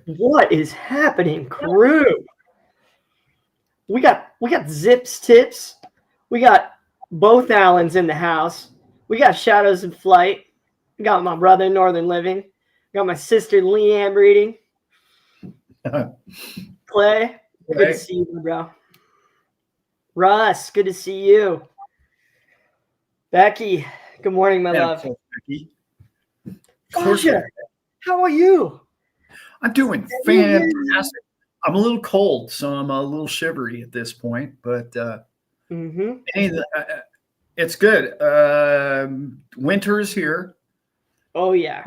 What is happening, crew? We got Zips Tips. We got both Allens in the house. We got Shadows in Flight. We got my brother Northern Living. Got my sister Leanne Breeding. Clay, good to see you, bro. Russ, good to see you. Becky, good morning, my love. Becky. Sasha, how are you? I'm doing fantastic. I'm a little cold, so I'm a little shivery at this point, but it's good. Winter is here. Oh, yeah.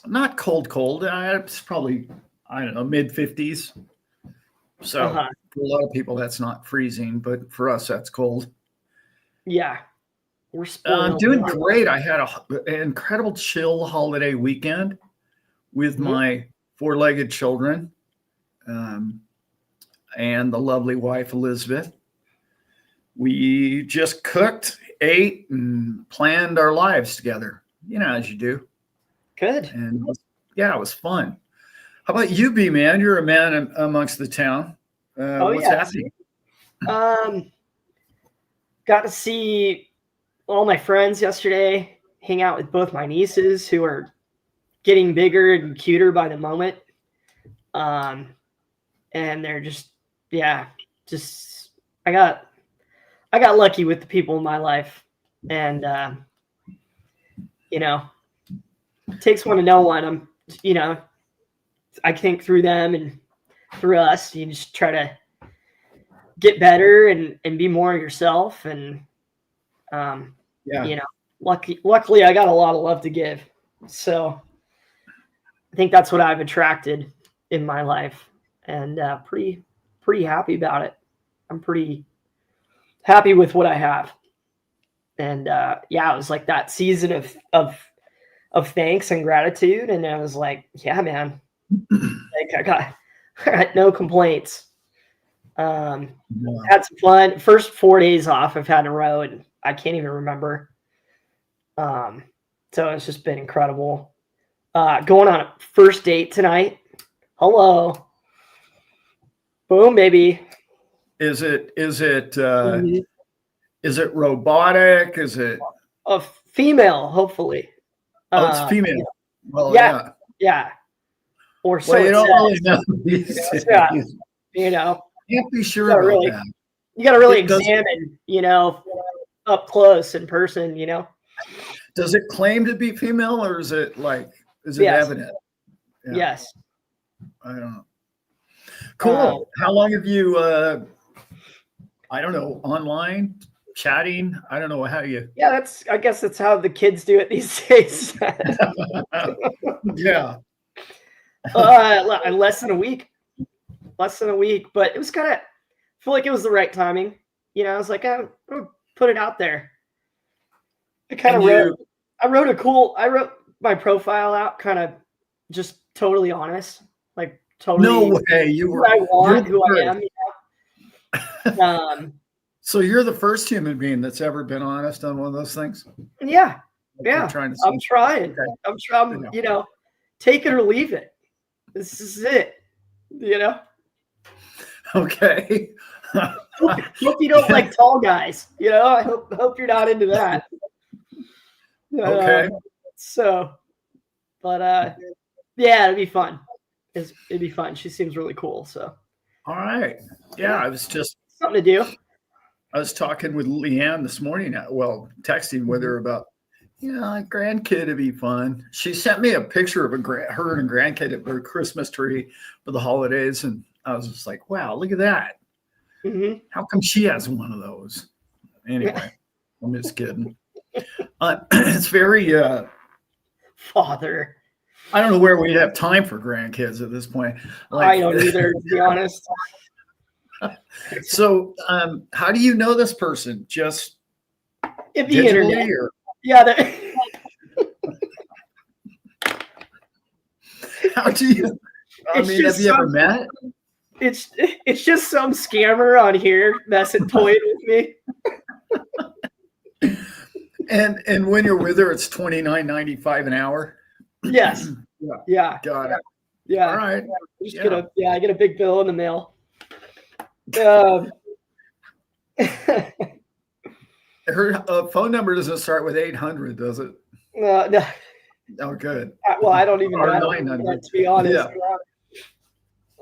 Not cold. It's probably, I don't know, mid-50s. So for a lot of people, that's not freezing, but for us, that's cold. Yeah. We're I'm doing great. I had an incredible chill holiday weekend with my four-legged children and the lovely wife, Elizabeth. We just cooked, ate, and planned our lives together, as you do. Good. And it was fun. How about you, B, man? You're a man amongst the town. What's happening? Got to see all my friends yesterday, hang out with both my nieces who are getting bigger and cuter by the moment. And they're I got lucky with the people in my life, and it takes one to know one. I think through them and through us, you just try to get better and be more yourself. And luckily I got a lot of love to give, so I think that's what I've attracted in my life, and pretty happy about it. I'm pretty happy with what I have. And it was like that season of thanks and gratitude, and I was like, yeah, man, like I got no complaints. Had some fun. First 4 days off I've had in a row, and I can't even remember. So it's just been incredible. Going on a first date tonight. Hello. Boom, baby. Is it robotic? Is it a female? Hopefully. It's female. Well, yeah. Or so you don't really know. Can't be sure about that. You got to really examine, up close in person. Does it claim to be female, or is it evident? Yeah. Yes. I don't know. Cool. How long have you? I don't know. Online chatting. I don't know how you. Yeah, I guess that's how the kids do it these days. Yeah. Less than a week, but it was I feel like it was the right timing. I was like, I'm gonna put it out there. I wrote my profile out kind of just totally honest, like totally. No way. Who I am. So you're the first human being that's ever been honest on one of those things? Yeah. I'm trying. Okay. I'm trying, take it or leave it. This is it, Okay. Hope you don't like tall guys, I hope you're not into that. Okay. It'd be fun. It'd be fun. She seems really cool. So. All right. Yeah, I was just something to do. I was talking with Leanne this morning. Texting with her about, a grandkid would be fun. She sent me a picture of her and a grandkid at her Christmas tree for the holidays, and I was just like, wow, look at that. Mm-hmm. How come she has one of those? Anyway, I'm just kidding. It's very father. I don't know where we'd have time for grandkids at this point. I don't either, to be honest. So, how do you know this person? Just the internet? Or? Yeah. How do you? Have you ever met? It's just some scammer on here messing toying with me. And when you're with her, it's $29.95 an hour. Yes. Yeah. Got it. Yeah. All right. Just I get a big bill in the mail. Her phone number doesn't start with 800, does it? No. Oh, good. Well, I don't even Or know. 900. To be honest. Yeah.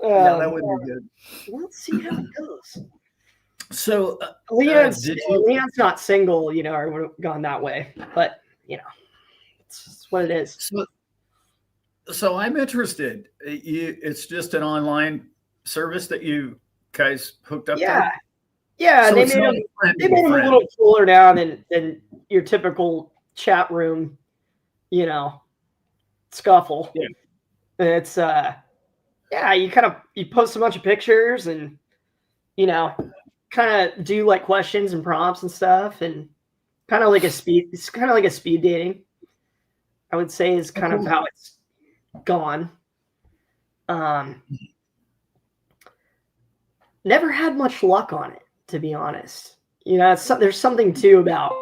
Yeah, that would be good. Let's see how it goes. So, Leon's not single, or would have gone that way, but it's what it is. So I'm interested. It's just an online service that you guys hooked up to? Yeah, So they it's made not them a little cooler now than your typical chat room, scuffle. Yeah. And it's you post a bunch of pictures and kind of do like questions and prompts and stuff, and kind of like a speed dating, I would say, is kind of how it's gone. Never had much luck on it, to be honest. There's something too about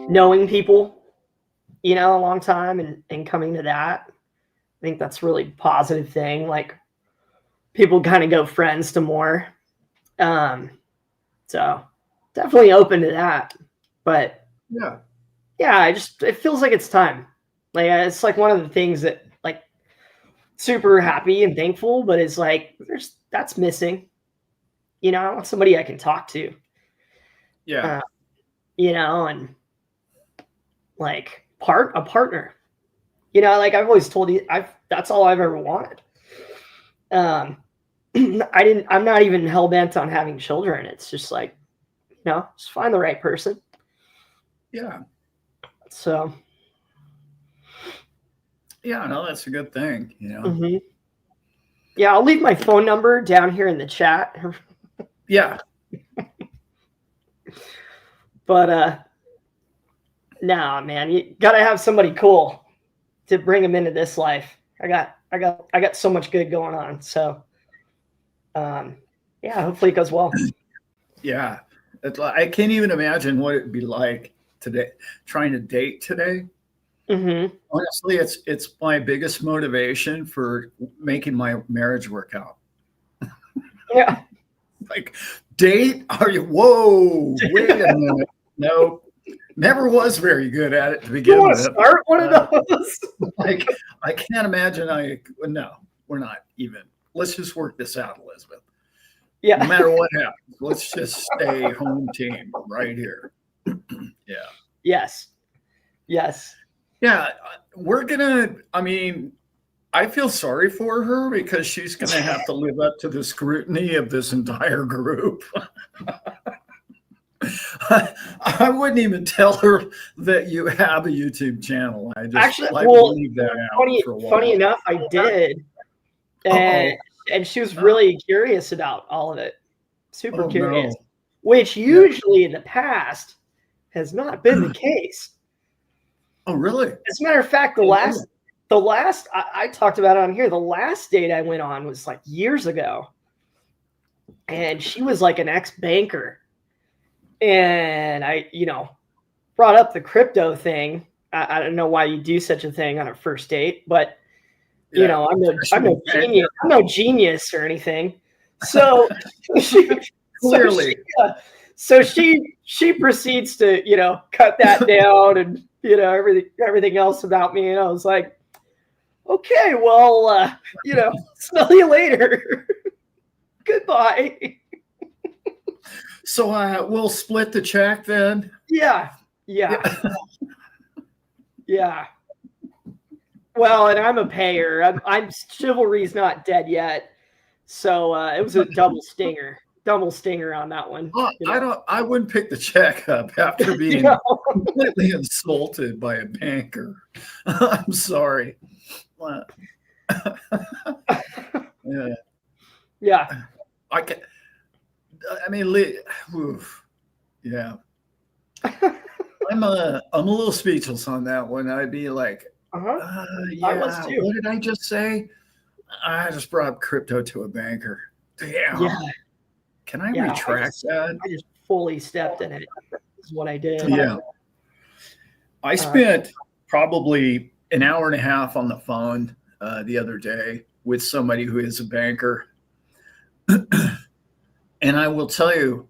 knowing people, a long time and coming to that. I think that's really a positive thing. Like, people kind of go friends to more. So definitely open to that. But it feels like it's time. Like, it's like one of the things that, like, super happy and thankful, but it's like that's missing. I want somebody I can talk to. Yeah. And like a partner. Like I've always told you, that's all I've ever wanted. I'm not even hell bent on having children. It's just like, just find the right person. Yeah. So. Yeah, no, that's a good thing, Mm-hmm. Yeah, I'll leave my phone number down here in the chat. Yeah. But nah, man, you gotta have somebody cool to bring them into this life. I got so much good going on. So hopefully it goes well. Yeah. I can't even imagine what it'd be like today, trying to date today. Mm-hmm. Honestly, it's my biggest motivation for making my marriage work out. Yeah. Like, date? Are you? Whoa! Wait a minute. No, never was very good at it to begin with. Start one of those. Like, I can't imagine. No, we're not even. Let's just work this out, Elizabeth. Yeah. No matter what happens, let's just stay home team right here. Yeah. Yes. Yeah, we're gonna. I mean, I feel sorry for her because she's going to have to live up to the scrutiny of this entire group. I wouldn't even tell her that you have a YouTube channel. I just leave that out for a while. Funny enough, I did. And she was really curious about all of it. Super curious. No. Which usually in the past has not been the case. Oh, really? As a matter of fact, the last I talked about it on here, the last date I went on was like years ago. And she was like an ex-banker. And I, brought up the crypto thing. I don't know why you do such a thing on a first date, but I'm no genius or anything. So clearly. So she proceeds to, cut that down and everything else about me. And I was like, okay, well, smell you later. Goodbye. So we'll split the check then. Yeah. Well, and I'm a payer. I'm chivalry's not dead yet, so it was a double stinger on that one. Well, I wouldn't pick the check up after being completely insulted by a banker. I'm sorry. Yeah. Yeah. I'm a little speechless on that one. I'd be like, what did I just say? I just brought up crypto to a banker. Damn. Yeah. Can I retract that? I just fully stepped in it. Is what I did. Yeah. I spent probably an hour and a half on the phone the other day with somebody who is a banker. And I will tell you,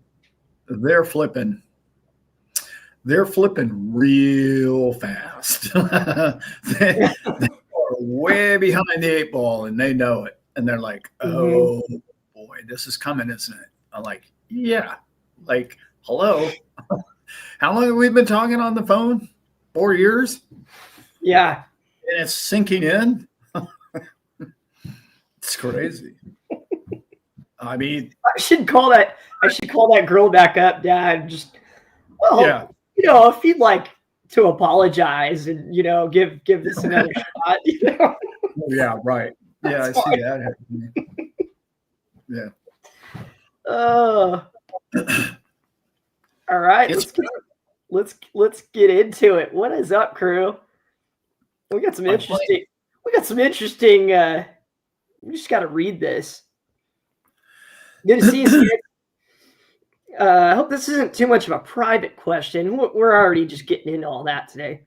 they're flipping real fast. they are way behind the eight ball and they know it. And they're like, oh boy, this is coming, isn't it? I'm like, yeah. Like, hello. How long have we been talking on the phone? 4 years? Yeah. And it's sinking in. It's crazy. I mean, I should call that girl back up, Dad. Just, well, yeah. If you'd like to apologize and, give this another shot, Yeah, right. Yeah, I see that happening. Yeah. All right. Let's get into it. What is up, crew? We got some interesting. We just got to read this. Good to see you. I hope this isn't too much of a private question. We're already just getting into all that today.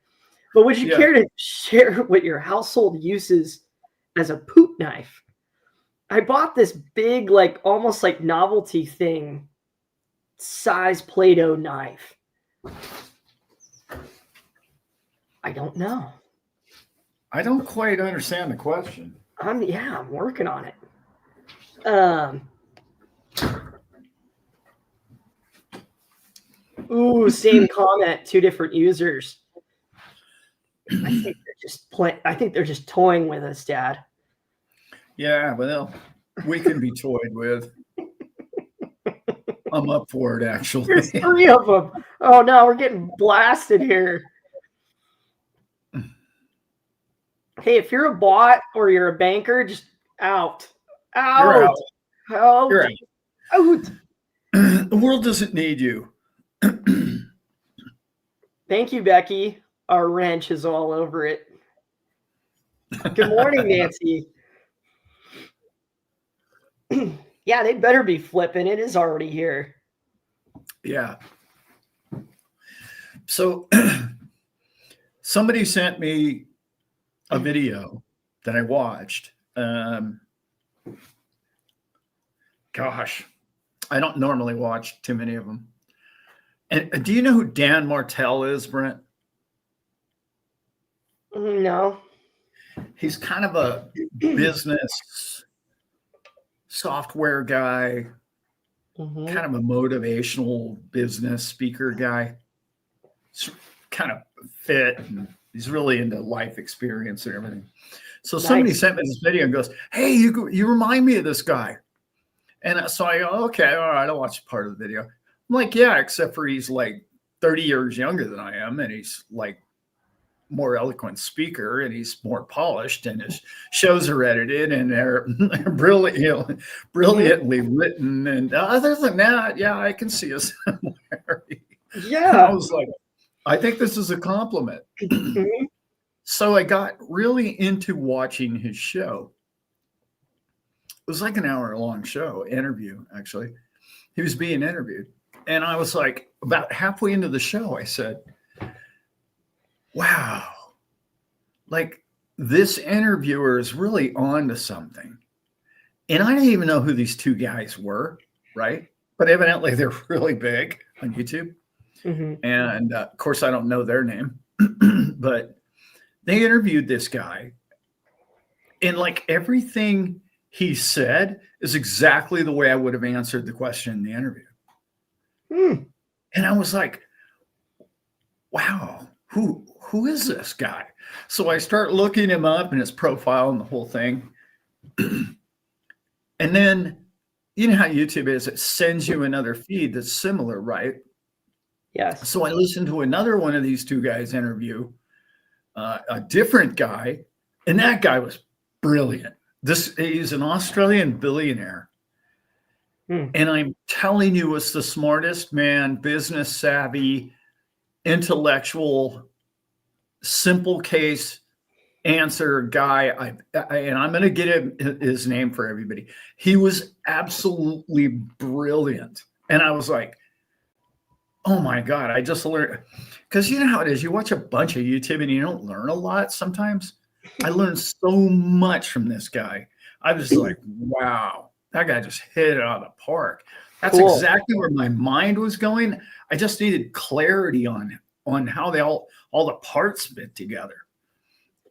But would you care to share what your household uses as a poop knife? I bought this big, almost like novelty thing, size Play-Doh knife. I don't know. I don't quite understand the question. I'm working on it. Same comment, 2 different users. I think they're just toying with us, Dad. Yeah, well, we can be toyed with. I'm up for it, actually. There's 3 of them. Oh no, we're getting blasted here. Hey, if you're a bot or you're a banker, just out. You're out. You're out. The world doesn't need you. Thank you, Becky. Our wrench is all over it. Good morning, Nancy. Yeah, they better be flipping. It is already here. Yeah. So somebody sent me a video that I watched. Gosh, I don't normally watch too many of them. And do you know who Dan Martell is, Brent? No. He's kind of a business software guy, kind of a motivational business speaker guy. It's kind of fit, and he's really into life experience and everything. So somebody sent me this video and goes, hey, you remind me of this guy. And so I go, okay, all right, I'll watch part of the video. I'm like, yeah, except for he's like 30 years younger than I am, and he's like more eloquent speaker, and he's more polished, and his shows are edited and they're brilliantly written. And other than that, yeah, I can see a similarity. Yeah. I was like, I think this is a compliment. So I got really into watching his show. It was like an hour-long interview, actually. He was being interviewed. And I was like, about halfway into the show, I said, wow, like this interviewer is really on to something. And I didn't even know who these 2 guys were, right? But evidently they're really big on YouTube. And of course, I don't know their name, but they interviewed this guy. And like everything he said is exactly the way I would have answered the question in the interview. And I was like, wow, who is this guy? So I start looking him up and his profile and the whole thing. And then, you know how YouTube is, it sends you another feed that's similar, right? Yes. So I listened to another one of these 2 guys interview a different guy, and that guy was brilliant. He's an Australian billionaire. And I'm telling you, was the smartest man, business savvy, intellectual, simple case answer guy. And I'm going to get his name for everybody. He was absolutely brilliant. And I was like, oh my God, I just learned. Because you know how it is. You watch a bunch of YouTube and you don't learn a lot sometimes. I learned so much from this guy. I was like, wow, that guy just hit it out of the park. That's Cool. exactly where my mind was going. I just needed clarity on how they all the parts fit together.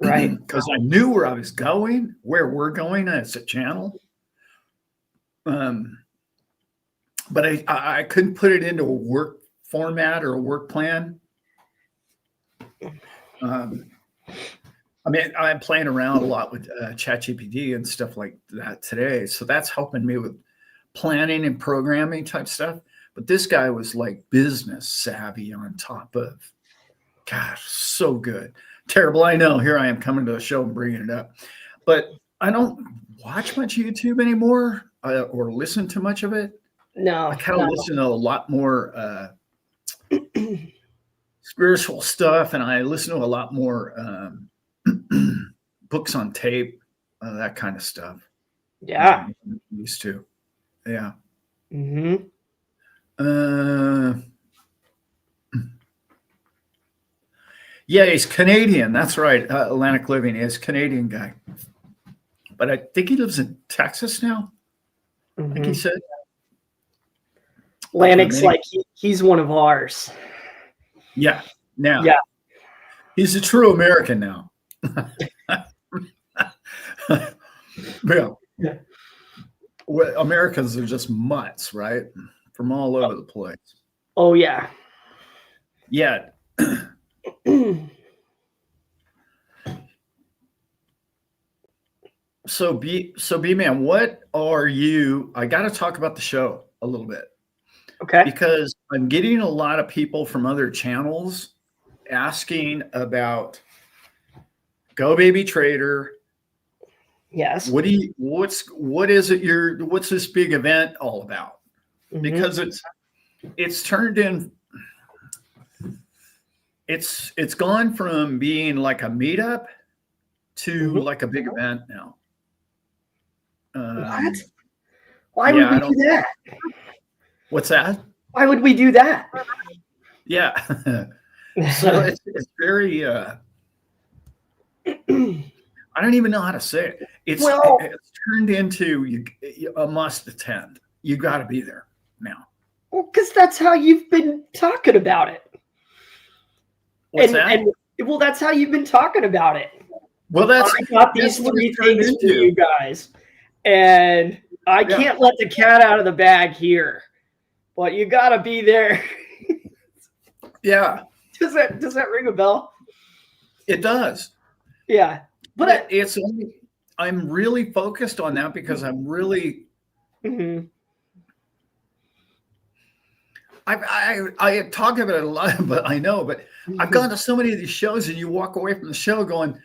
Right. Because I knew where I was going, where we're going as a channel. But I couldn't put it into a work format or a work plan. I mean, I'm playing around a lot with ChatGPT and stuff like that today. So that's helping me with planning and programming type stuff. But this guy was like business savvy on top of, gosh, so good. Terrible, I know. Here I am coming to the show and bringing it up. But I don't watch much YouTube anymore or listen to much of it. No. I kind of listen to a lot more spiritual stuff, and I listen to a lot more books on tape, that kind of stuff. Yeah. Used to. Yeah. Mm-hmm. Yeah, he's Canadian. That's right. Atlantic Living is a Canadian guy. But I think he lives in Texas now. Mm-hmm. I think he said. Atlantic's like he's one of ours. Yeah. Now. Yeah. He's a true American now. Yeah. Well, Americans are just mutts, right? From all over the place. Oh yeah. Yeah. So B-Man, what are you? I got to talk about the show a little bit. Okay. Because I'm getting a lot of people from other channels asking about Go Baby Trader. Yes. What is it what's this big event all about? Mm-hmm. Because it's turned in, it's gone from being like a meetup to like a big event now. What? Why would we do that? What's that? Why would we do that? Yeah. So it's very I don't even know how to say it. It's turned into a must attend. You got to be there now. Well, because that's how you've been talking about it. What's that? Well, that's how you've been talking about it. Well, I got these 3 things for you guys, and I can't let the cat out of the bag here. But you got to be there. Yeah. Does that ring a bell? It does. Yeah. But it's only, I'm really focused on that because I'm really I talk about it a lot, but I've gone to so many of these shows and you walk away from the show going,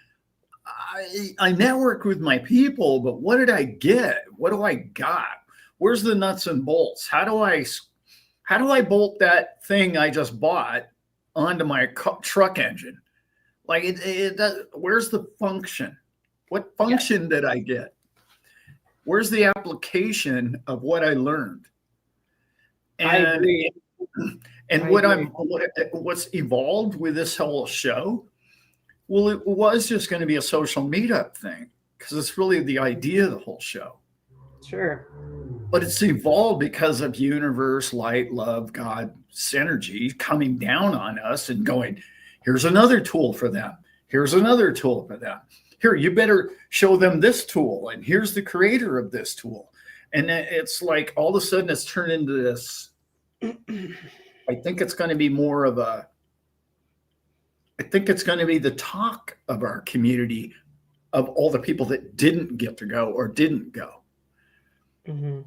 I networked with my people, but what did I get? What do I got? Where's the nuts and bolts? How do I bolt that thing I just bought onto my truck engine? Like it does, where's the function? What function did I get? Where's the application of what I learned? And, I agree. And what's evolved with this whole show? Well, it was just going to be a social meetup thing because it's really the idea of the whole show. Sure. But it's evolved because of universe, light, love, God, synergy coming down on us and going, here's another tool for them. Here's another tool for them. Here, you better show them this tool. And here's the creator of this tool. And it's like all of a sudden it's turned into this. I think it's going to be more of I think it's going to be the talk of our community of all the people that didn't get to go or didn't go. Mm-hmm.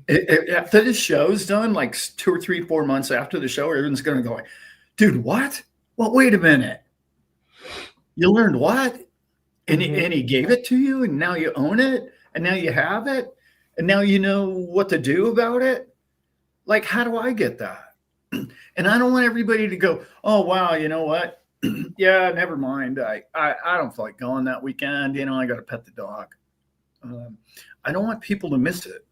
After the show's done, like 2 or 3, 4 months after the show, everyone's going to go, dude, what? Well, wait a minute. You learned what? And, and he gave it to you, and now you own it, and now you have it, and now you know what to do about it. Like, how do I get that? And I don't want everybody to go, oh, wow, you know what? Yeah, never mind. I don't feel like going that weekend. You know, I got to pet the dog. I don't want people to miss it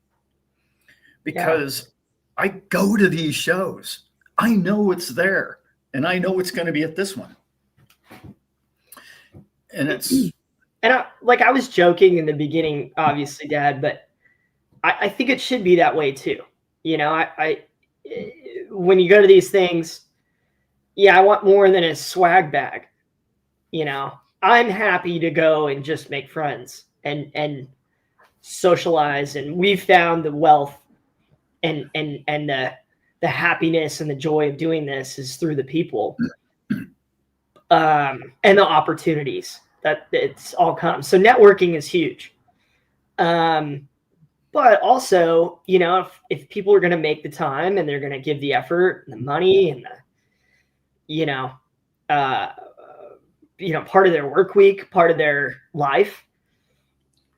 because I go to these shows. I know it's there, and I know it's going to be at this one. And And I was joking in the beginning, obviously, Dad, but I think it should be that way too. You know, when you go to these things, yeah, I want more than a swag bag. You know, I'm happy to go and just make friends and socialize. And we've found the wealth and the happiness and the joy of doing this is through the people, and the opportunities that it's all comes. So networking is huge. But also, you know, if people are going to make the time and they're going to give the effort and the money and the, you know, part of their work week, part of their life,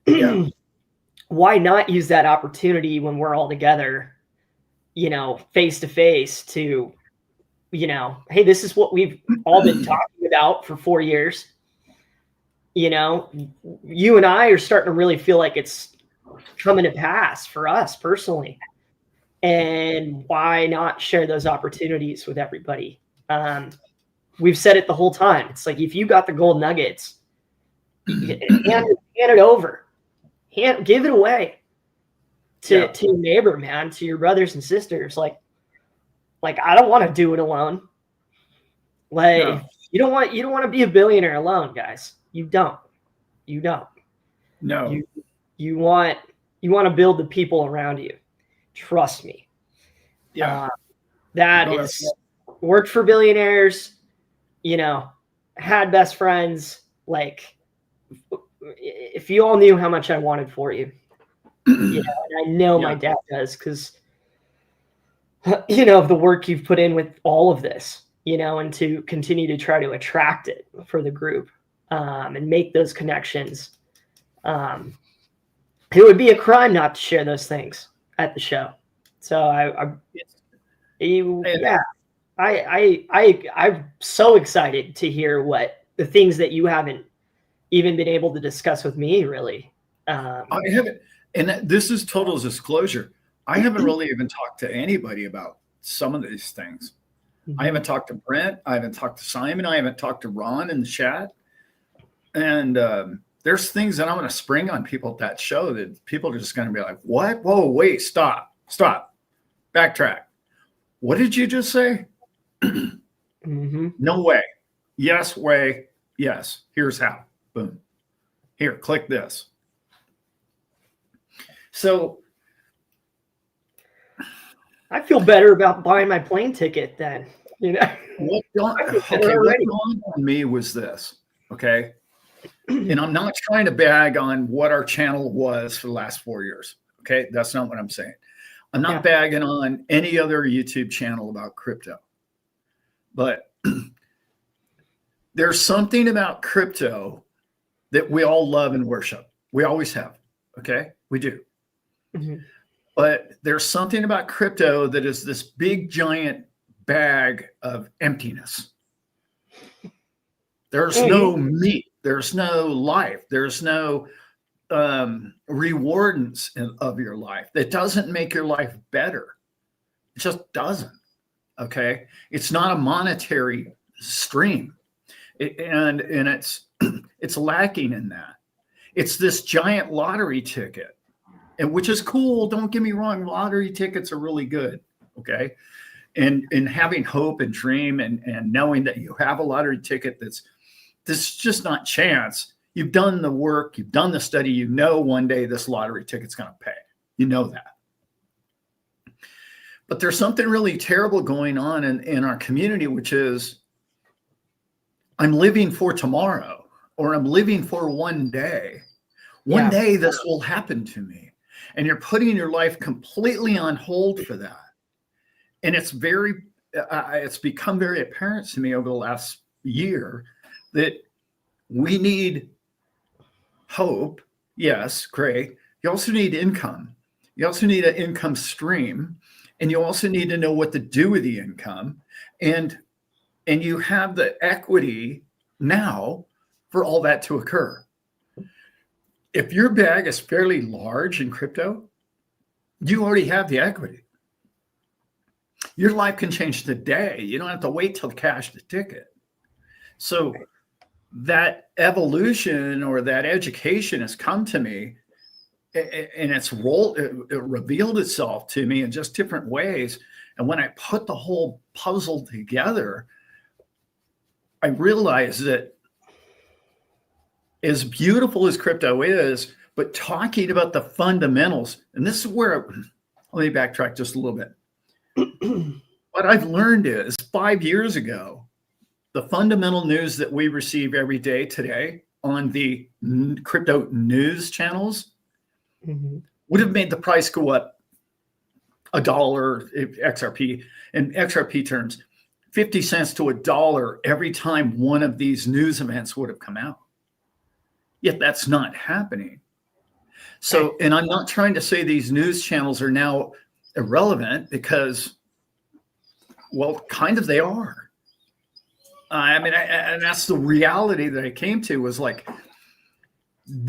Yeah. why not use that opportunity when we're all together, you know, face to face to, you know, hey, this is what we've all been talking about for 4 years. You know, you and I are starting to really feel like it's coming to pass for us personally. And why not share those opportunities with everybody? We've said it the whole time. It's like, if you got the gold nuggets, hand it over, give it away to your neighbor, man, to your brothers and sisters. Like I don't want to do it alone. Like, No. you don't want to be a billionaire alone, guys. You don't. No. You want to build the people around you. Trust me. Yeah. That is worked for billionaires, you know, had best friends. Like, if you all knew how much I wanted for you, you know, and I know my dad does, because, you know, of the work you've put in with all of this, you know, and to continue to try to attract it for the group, and make those connections. It would be a crime not to share those things at the show. So I'm so excited to hear what the things that you haven't even been able to discuss with me, really. I haven't, and this is total disclosure. I haven't really even talked to anybody about some of these things. I haven't talked to Brent. I haven't talked to Simon. I haven't talked to Ron in the chat. And there's things that I'm going to spring on people at that show that people are just going to be like, what? Whoa, wait, stop, backtrack. What did you just say? No way. Yes, way. Yes. Here's how. Boom. Here, click this. So I feel better about buying my plane ticket then, you know. What dawned on me was this, okay? And I'm not trying to bag on what our channel was for the last 4 years, okay? That's not what I'm saying. I'm not bagging on any other YouTube channel about crypto. But there's something about crypto that we all love and worship. We always have, okay? We do. But there's something about crypto that is this big, giant bag of emptiness. There's no meat. There's no life. There's no rewardance of your life. That doesn't make your life better. It just doesn't. Okay. It's not a monetary stream. And it's lacking in that. It's this giant lottery ticket, and which is cool. Don't get me wrong. Lottery tickets are really good. Okay. And having hope and dream and knowing that you have a lottery ticket this is just not chance. You've done the work, you've done the study, you know one day this lottery ticket's going to pay. You know that. But there's something really terrible going on in our community, which is I'm living for tomorrow, or I'm living for one day. One day this will happen to me. And you're putting your life completely on hold for that. And it's become very apparent to me over the last year that we need hope. Yes, great. You also need income. You also need an income stream, and you also need to know what to do with the income. And you have the equity now for all that to occur. If your bag is fairly large in crypto, you already have the equity. Your life can change today. You don't have to wait till cash the ticket. So that evolution or that education has come to me, and it revealed itself to me in just different ways. And when I put the whole puzzle together, I realized that as beautiful as crypto is, but talking about the fundamentals, and this is where, let me backtrack just a little bit. What I've learned is 5 years ago, the fundamental news that we receive every day today on the crypto news channels would have made the price go up $1 XRP, in XRP terms, 50 cents to $1 every time one of these news events would have come out. Yet that's not happening. So, and I'm not trying to say these news channels are now irrelevant, because, well, kind of they are. I mean, and that's the reality that I came to, was like,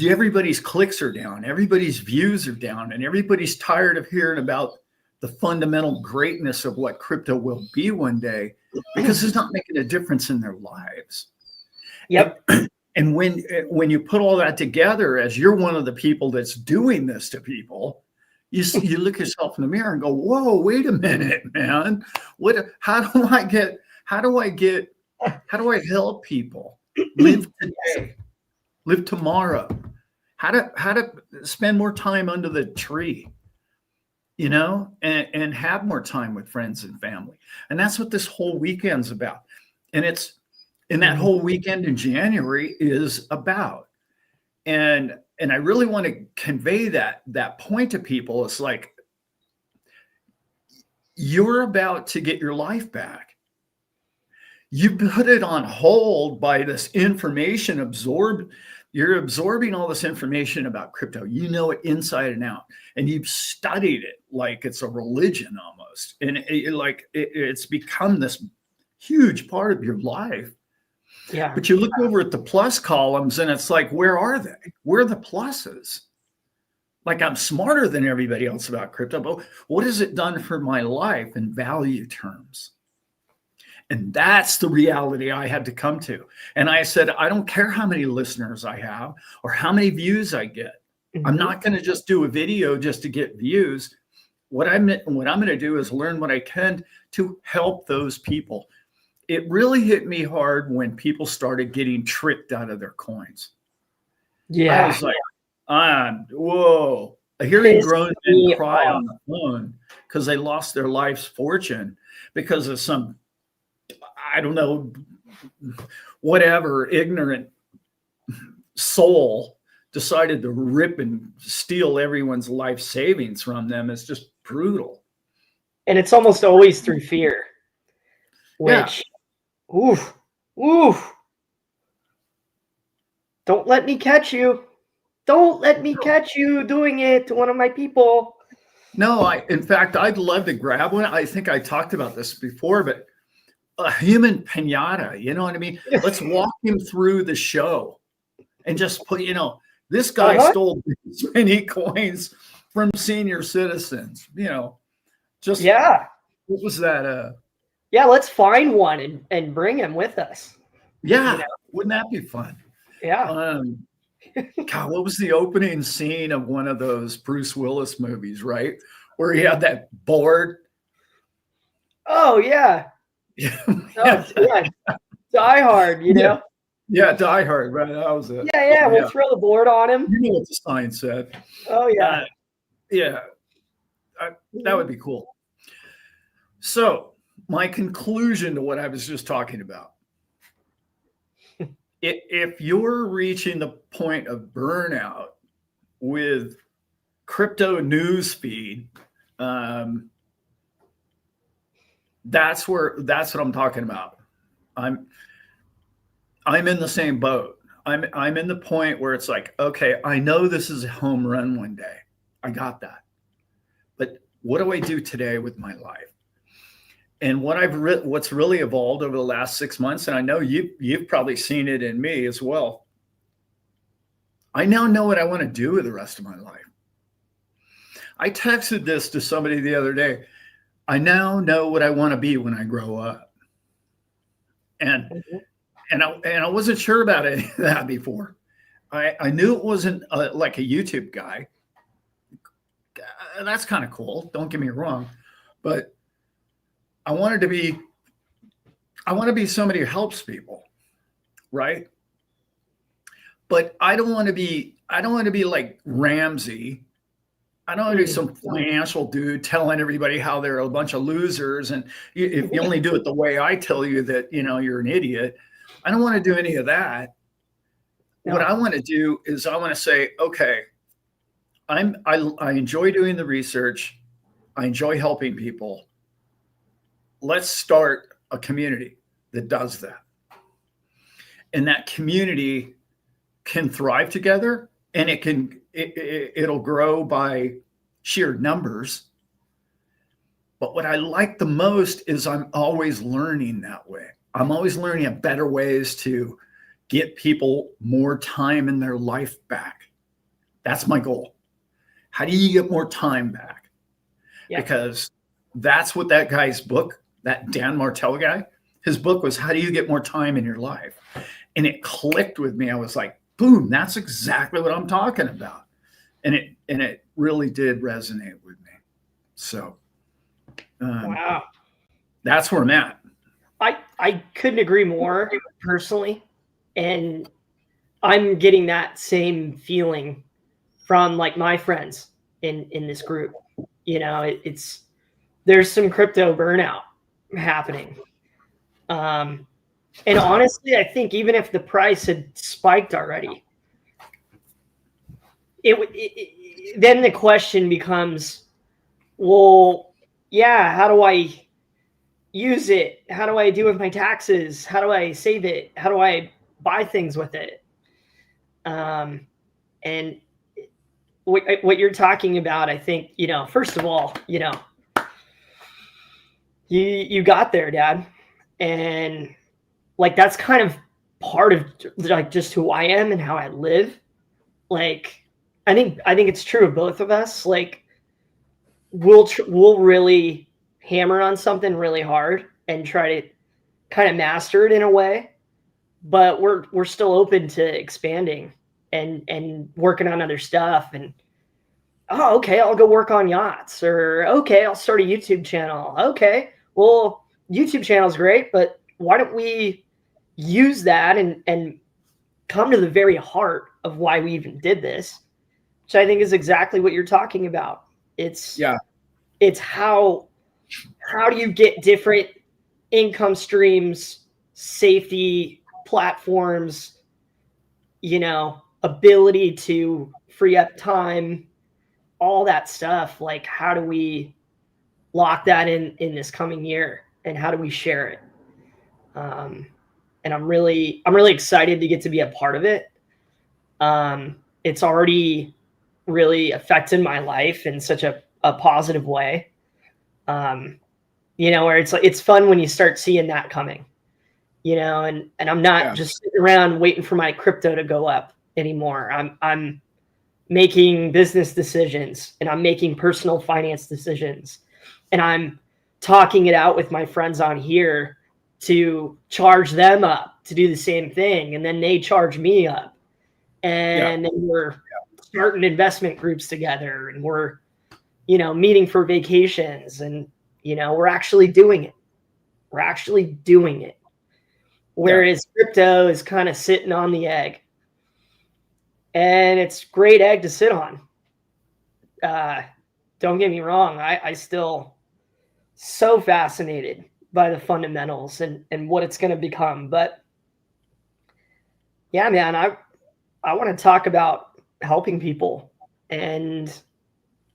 everybody's clicks are down, everybody's views are down, and everybody's tired of hearing about the fundamental greatness of what crypto will be one day, because it's not making a difference in their lives. Yep. And when you put all that together, as you're one of the people that's doing this to people, you look yourself in the mirror and go, whoa, wait a minute, man. How do I help people live today, live tomorrow? How to spend more time under the tree, and have more time with friends and family. And that's what this whole weekend's about. And that whole weekend in January is about. And I really want to convey that point to people. It's like, you're about to get your life back. You put it on hold by this information absorbed. You're absorbing all this information about crypto. You know it inside and out, and you've studied it like it's a religion almost. And it's become this huge part of your life. Yeah. But you look over at the plus columns, and it's like, where are they? Where are the pluses? Like, I'm smarter than everybody else about crypto, but what has it done for my life in value terms? And that's the reality I had to come to. And I said, I don't care how many listeners I have or how many views I get. I'm not going to just do a video just to get views. What I'm going to do is learn what I can to help those people. It really hit me hard when people started getting tricked out of their coins. Yeah. I was like, whoa. Hearing grown men cry on the phone because they lost their life's fortune because of some, I don't know, whatever ignorant soul decided to rip and steal everyone's life savings from them is just brutal. And it's almost always through fear, which, oof. Don't let me catch you. Don't let me catch you doing it to one of my people. No, in fact, I'd love to grab one. I think I talked about this before, but a human pinata, you know what I mean? Let's walk him through the show and just put, this guy stole this many coins from senior citizens, just, what was that? Yeah, let's find one and bring him with us. Yeah. Wouldn't that be fun? Yeah. God, what was the opening scene of one of those Bruce Willis movies, right? Where he had that board. Oh, yeah. Yeah. Die Hard, know? Yeah, Die Hard, right? That was it. Yeah, we'll throw the board on him. You know what the sign said. Oh, yeah. That would be cool. So, my conclusion to what I was just talking about. If you're reaching the point of burnout with crypto news feed, that's what I'm talking about. I'm in the same boat. I'm in the point where it's like, okay, I know this is a home run one day. I got that. But what do I do today with my life? And what's really evolved over the last 6 months, and I know you've probably seen it in me as well. I now know what I want to do with the rest of my life. I texted this to somebody the other day. I now know what I want to be when I grow up. And and I wasn't sure about any of that before. I knew it wasn't like a YouTube guy. That's kind of cool. Don't get me wrong, but I wanted to be. I want to be somebody who helps people, right? But I don't want to be. I don't want to be like Ramsey. I don't want to be some financial dude telling everybody how they're a bunch of losers, and if you only do it the way I tell you that you're an idiot. I don't want to do any of that. No. What I want to do is I want to say, okay, I enjoy doing the research. I enjoy helping people. Let's start a community that does that. And that community can thrive together, and it'll grow by sheer numbers. But what I like the most is I'm always learning that way. I'm always learning better ways to get people more time in their life back. That's my goal. How do you get more time back? Yeah. Because that's what that guy's book, that Dan Martell guy, his book was How Do You Get More Time in Your Life? And it clicked with me. I was like, boom, that's exactly what I'm talking about. And it really did resonate with me. So wow, that's where I'm at. I couldn't agree more personally. And I'm getting that same feeling from like my friends in this group. There's some crypto burnout happening. And honestly, I think even if the price had spiked already, then the question becomes, well, yeah, how do I use it? How do I do with my taxes? How do I save it? How do I buy things with it? And what you're talking about, I think, first of all, you got there, Dad. And like, that's kind of part of like just who I am and how I live. Like, I think it's true of both of us. Like, we'll really hammer on something really hard and try to kind of master it in a way, but we're still open to expanding and working on other stuff. And oh, okay, I'll go work on yachts, or okay, I'll start a YouTube channel. Okay, well, YouTube channel is great, but why don't we use that and come to the very heart of why we even did this, which I think is exactly what you're talking about. It's how do you get different income streams, safety platforms, ability to free up time, all that stuff. Like, how do we lock that in this coming year, and how do we share it? And I'm really excited to get to be a part of it. It's already really affected my life in such a positive way. Where it's fun when you start seeing that coming, and I'm not just sitting around waiting for my crypto to go up anymore. I'm making business decisions, and I'm making personal finance decisions, and I'm talking it out with my friends on here to charge them up to do the same thing. And then they charge me up, and then we're starting investment groups together, and we're, meeting for vacations, and, we're actually doing it. We're actually doing it. Whereas crypto is kind of sitting on the egg, and it's a great egg to sit on. Don't get me wrong. I still so fascinated by the fundamentals and what it's going to become. But yeah, man, I want to talk about helping people and,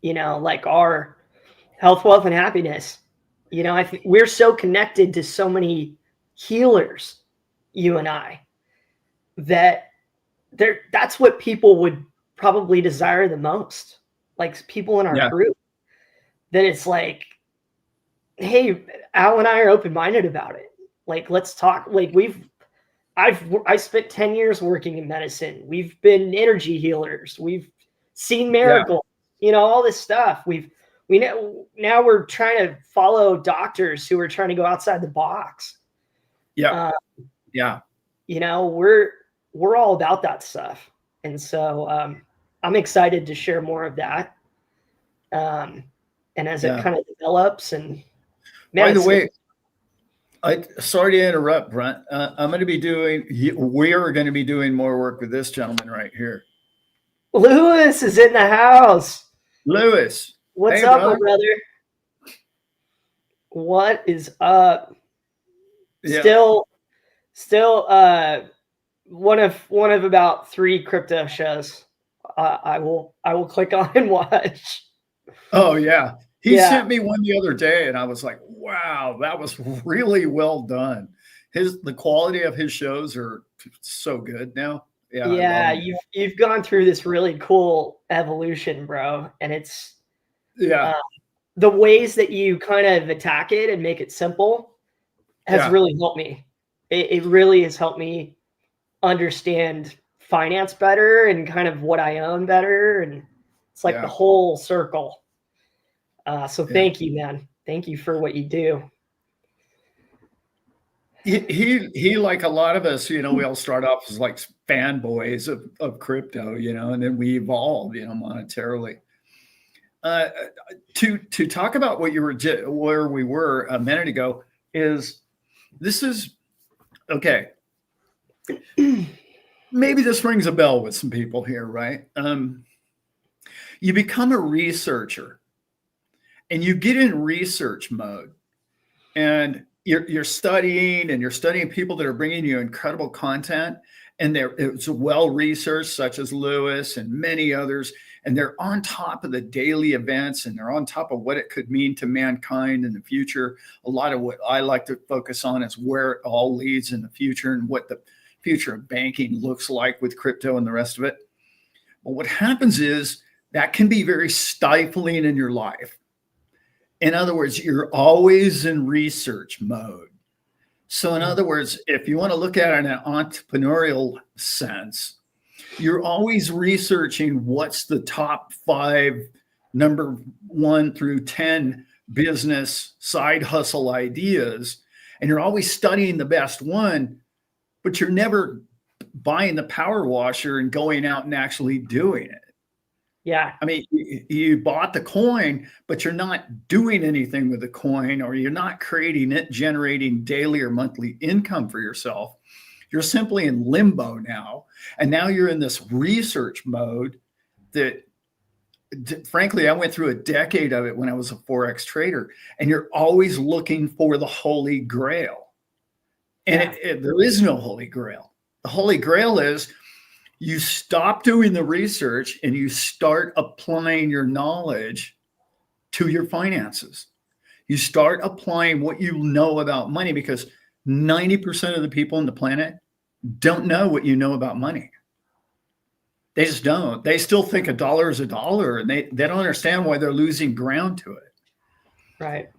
like our health, wealth, and happiness. I think we're so connected to so many healers, you and I, that's what people would probably desire the most. Like, people in our group, that it's like, hey, Al and I are open-minded about it. Like, let's talk. Like, I spent 10 years working in medicine. We've been energy healers. We've seen miracles, all this stuff. Now we're trying to follow doctors who are trying to go outside the box. Yeah. we're all about that stuff. And so I'm excited to share more of that. And as it kind of develops, and by the way, sorry to interrupt, Brent. We are going to be doing more work with this gentleman right here. Lewis is in the house. Lewis, what's up, brother? My brother? What is up? Yeah. Still, one of about 3 crypto shows. I will click on and watch. Oh yeah, he sent me one the other day, and I was like, wow, that was really well done. The quality of his shows are so good now. Yeah, you've gone through this really cool evolution, bro, and it's the ways that you kind of attack it and make it simple has really helped me. It really has helped me understand finance better and kind of what I own better, and it's like the whole circle. So thank you, man. Thank you for what you do. He like a lot of us, we all start off as like fanboys of crypto, and then we evolve, monetarily. To talk about where we were a minute ago is okay. Maybe this rings a bell with some people here, right? You become a researcher and you get in research mode, and you're studying people that are bringing you incredible content, and it's well researched, such as Lewis and many others, and they're on top of the daily events, and they're on top of what it could mean to mankind in the future. A lot of what I like to focus on is where it all leads in the future and what the future of banking looks like with crypto and the rest of it. But what happens is that can be very stifling in your life. In other words, you're always in research mode. So in other words, if you want to look at it in an entrepreneurial sense, you're always researching what's the top 5, number 1 through 10 business side hustle ideas. And you're always studying the best one, but you're never buying the power washer and going out and actually doing it. Yeah. I mean, you bought the coin, but you're not doing anything with the coin, or you're not creating it, generating daily or monthly income for yourself. You're simply in limbo now. And now you're in this research mode that, frankly, I went through a decade of it when I was a Forex trader, and you're always looking for the Holy Grail. And there is no Holy Grail. The Holy Grail is you stop doing the research and you start applying your knowledge to your finances. You start applying what you know about money, because 90% of the people on the planet don't know what you know about money. They just don't. They still think a dollar is a dollar, and they don't understand why they're losing ground to it. Right.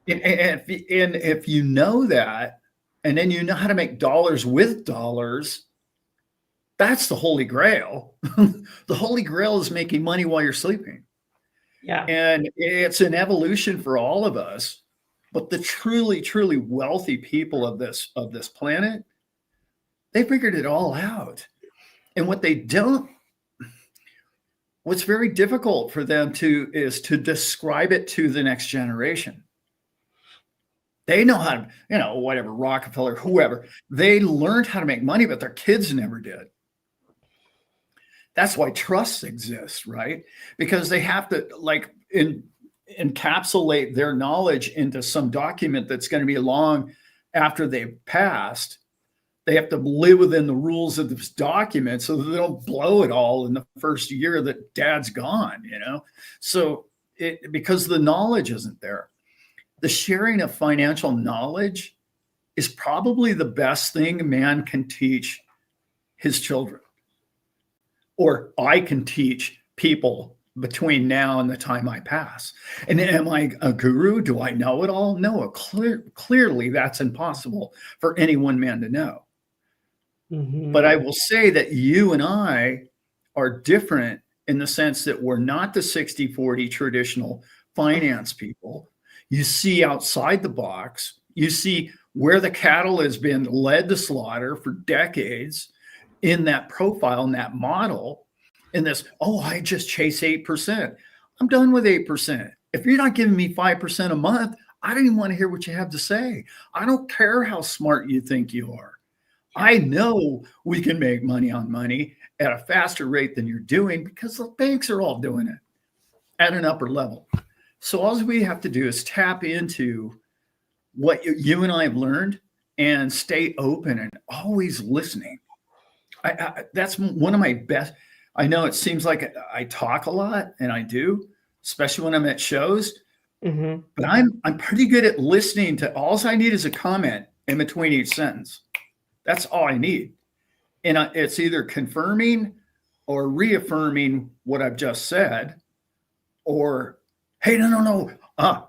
And if you know that, and then you know how to make dollars with dollars, that's the Holy Grail. The Holy Grail is making money while you're sleeping. Yeah. And it's an evolution for all of us. But the truly, truly wealthy people of this planet, they figured it all out. And what's very difficult for them is to describe it to the next generation. They know how to, whatever, Rockefeller, whoever, they learned how to make money, but their kids never did. That's why trusts exist, right? Because they have to encapsulate their knowledge into some document that's going to be long after they've passed. They have to live within the rules of this document so that they don't blow it all in the first year that dad's gone, So because the knowledge isn't there. The sharing of financial knowledge is probably the best thing a man can teach his children. Or I can teach people between now and the time I pass. And am I a guru? Do I know it all? No, clearly that's impossible for any one man to know. Mm-hmm. But I will say that you and I are different in the sense that we're not the 60-40 traditional finance people. You see outside the box. You see where the cattle has been led to slaughter for decades in that profile, in that model, in this, oh, I just chase 8%. I'm done with 8%. If you're not giving me 5% a month, I don't even want to hear what you have to say. I don't care how smart you think you are. I know we can make money on money at a faster rate than you're doing because the banks are all doing it at an upper level. So all we have to do is tap into what you and I have learned and stay open and always listening. That's one of my best. I know it seems like I talk a lot, and I do, especially when I'm at shows. Mm-hmm. But I'm pretty good at listening to. All I need is a comment in between each sentence. That's all I need, and it's either confirming or reaffirming what I've just said, or hey, no, no. How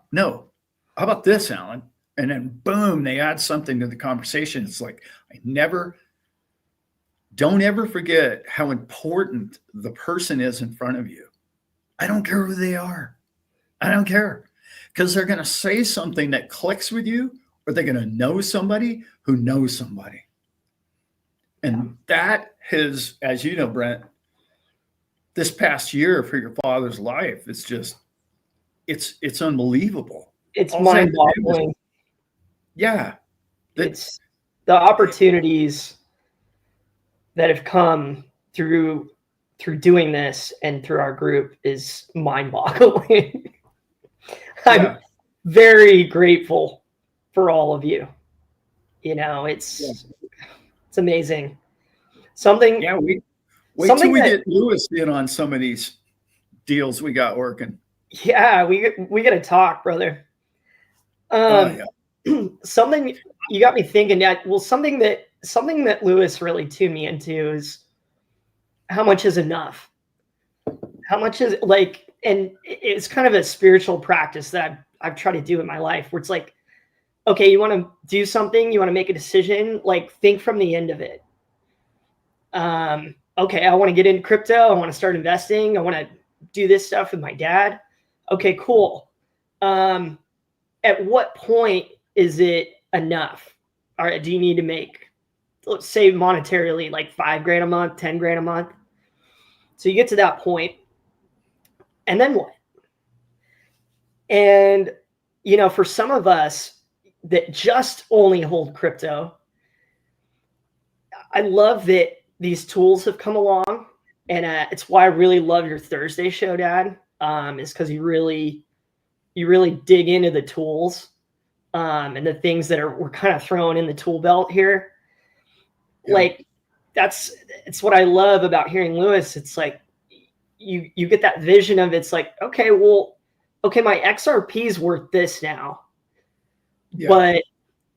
about this, Alan? And then boom, they add something to the conversation. It's like don't ever forget how important the person is in front of you. I don't care who they are. I don't care. Because they're going to say something that clicks with you, or they're going to know somebody who knows somebody. And that has, as you know, Brent, this past year for your father's life, it's just, it's unbelievable. It's mind-boggling. Yeah. It's the opportunities that have come through doing this and through our group is mind-boggling. I'm very grateful for all of you. You know, it's amazing. Something. Yeah, wait till we get Lewis in on some of these deals we got working. Yeah, we got to talk, brother. Something you got me thinking that. Well, something that Lewis really tuned me into is how much is enough. How much is like, and it's kind of a spiritual practice that I've tried to do in my life, where it's like, okay, you want to do something, you want to make a decision, like think from the end of it. Okay, I want to get into crypto. I want to start investing. I want to do this stuff with my dad. Okay, cool. At what point is it enough? All right, do you need to make, let's say monetarily, like $5,000 a month, $10,000 a month? So you get to that point, and then what? And, you know, for some of us that just only hold crypto, I love that these tools have come along, and it's why I really love your Thursday show, Dad, is because you really dig into the tools and the things that we're kind of throwing in the tool belt here. Yeah. Like it's what I love about hearing Lewis. It's like you get that vision of, it's like, okay, my XRP is worth this now. Yeah. But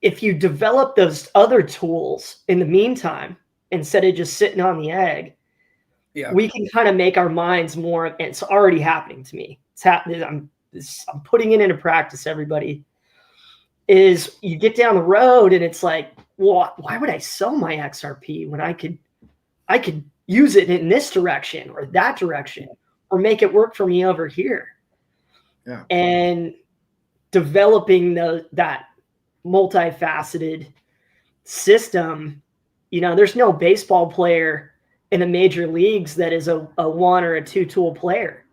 if you develop those other tools in the meantime, instead of just sitting on the egg, we can kind of make our minds more, and it's already happening to me. It's happening. I'm putting it into practice, everybody. Is you get down the road and it's like, well, why would I sell my XRP when I could use it in this direction or that direction, or make it work for me over here? Yeah. And developing that multifaceted system. You know, there's no baseball player in the major leagues that is a one or a two tool player.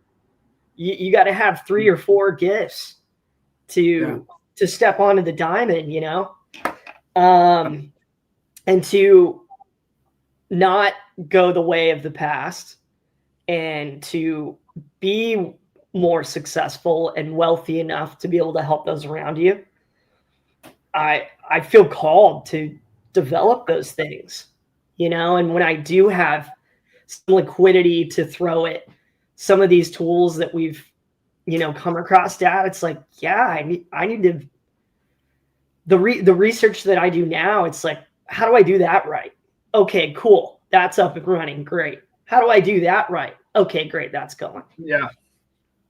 You got to have 3 or 4 gifts to step onto the diamond, you know, and to not go the way of the past, and to be more successful and wealthy enough to be able to help those around you. I feel called to develop those things, you know, and when I do have some liquidity to throw at some of these tools that we've, you know, come across, Dad, it's like, yeah, I need to, the research that I do now, it's like, how do I do that right? Okay, cool. That's up and running. Great. How do I do that right? Okay, great. That's going. Yeah.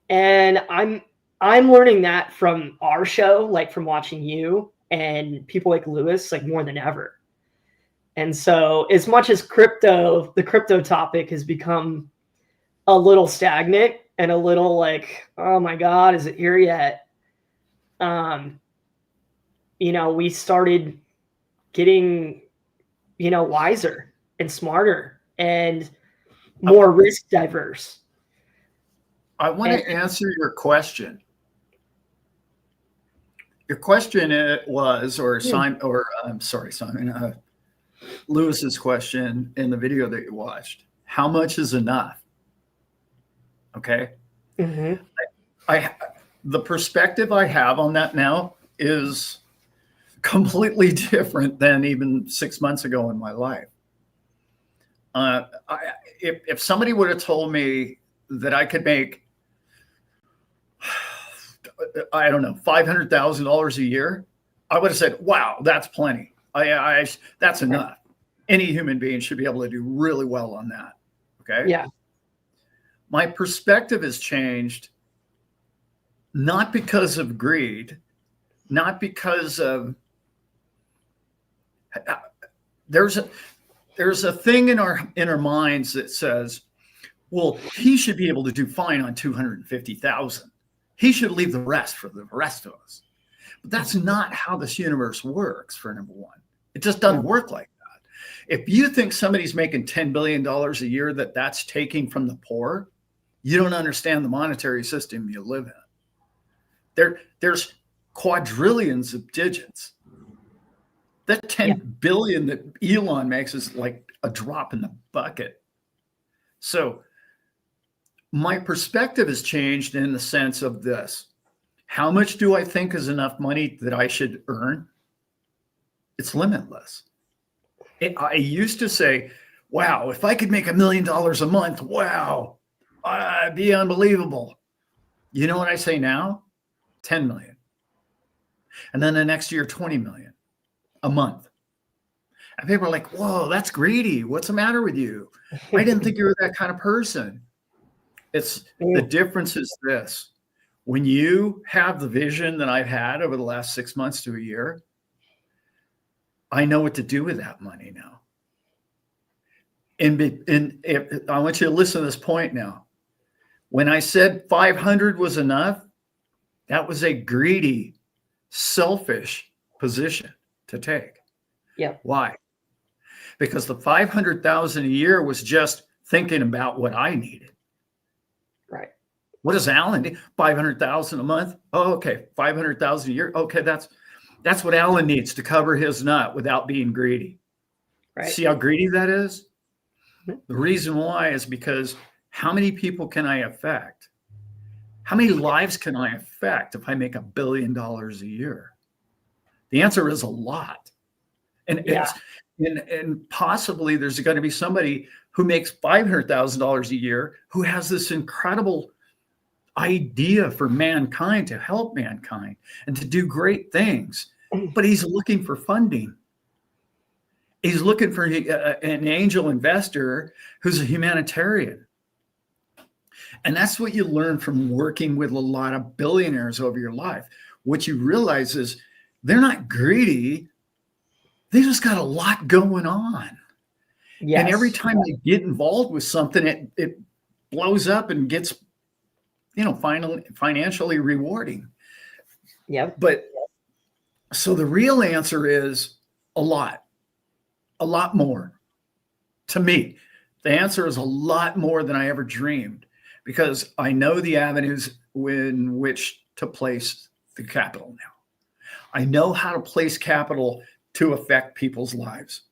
And I'm learning that from our show, like from watching you and people like Lewis, like more than ever. And so as much as the crypto topic has become a little stagnant and a little like, oh my God, is it here yet? we started getting, wiser and smarter and more risk diverse. I want to answer your question. Your question was, Simon, Lewis's question in the video that you watched. How much is enough? Okay. Mm-hmm. The perspective I have on that now is completely different than even 6 months ago in my life. If somebody would have told me that I could make, I don't know, $500,000 a year, I would have said, wow, that's plenty. That's enough. Any human being should be able to do really well on that. Okay. Yeah. My perspective has changed, not because of greed, not because of, there's a thing in our minds that says, well, he should be able to do fine on 250,000. He should leave the rest for the rest of us. But that's not how this universe works, for number one. It just doesn't work like that. If you think somebody's making $10 billion a year that's taking from the poor, you don't understand the monetary system you live in. There's quadrillions of digits. That 10 billion that Elon makes is like a drop in the bucket. So my perspective has changed in the sense of this. How much do I think is enough money that I should earn? It's limitless. I used to say, wow, if I could make $1 million a month, wow, it'd be unbelievable. You know what I say now? 10 million. And then the next year, 20 million a month. And people are like, whoa, that's greedy. What's the matter with you? I didn't think you were that kind of person. The difference is this. When you have the vision that I've had over the last 6 months to a year, I know what to do with that money now. And I want you to listen to this point now. When I said 500 was enough, that was a greedy, selfish position to take. Yeah. Why? Because the 500,000 a year was just thinking about what I needed. Right. What does Alan need? 500,000 a month? Oh, okay. 500,000 a year. Okay, that's what Alan needs to cover his nut without being greedy. Right. See how greedy that is? The reason why is because how many people can I affect? How many lives can I affect if I make $1 billion a year? The answer is a lot. And and possibly there's going to be somebody who makes $500,000 a year who has this incredible idea for mankind, to help mankind and to do great things, but he's looking for funding. He's looking for an angel investor who's a humanitarian. And that's what you learn from working with a lot of billionaires over your life. What you realize is they're not greedy. They just got a lot going on. Yes. And every time they get involved with something, it blows up and gets, finally financially rewarding. Yeah. But so the real answer is a lot more. To me, the answer is a lot more than I ever dreamed, because I know the avenues in which to place the capital now. I know how to place capital to affect people's lives.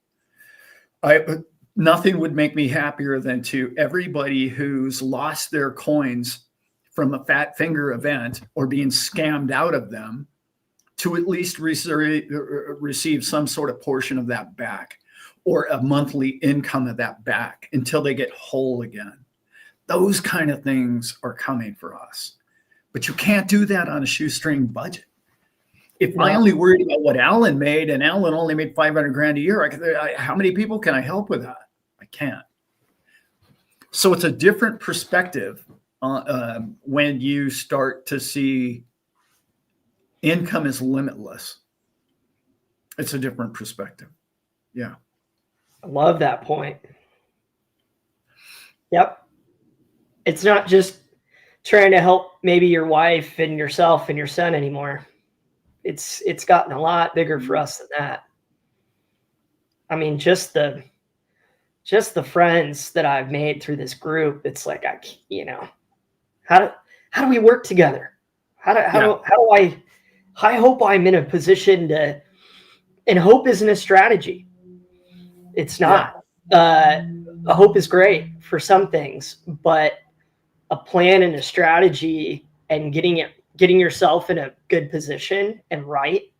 Nothing would make me happier than to everybody who's lost their coins from a fat finger event or being scammed out of them, to at least receive some sort of portion of that back, or a monthly income of that back until they get whole again. Those kind of things are coming for us. But you can't do that on a shoestring budget. If I only worried about what Alan made, and Alan only made 500 grand a year, how many people can I help with that? I can't. So it's a different perspective when you start to see income is limitless. It's a different perspective. Yeah. I love that point. Yep. It's not just trying to help maybe your wife and yourself and your son anymore. it's gotten a lot bigger for us than that. I mean, just the friends that I've made through this group, it's like, how do we work together? How do I hope I'm in a position to, and hope isn't a strategy. It's not. A hope is great for some things, but a plan and a strategy and getting yourself in a good position and right,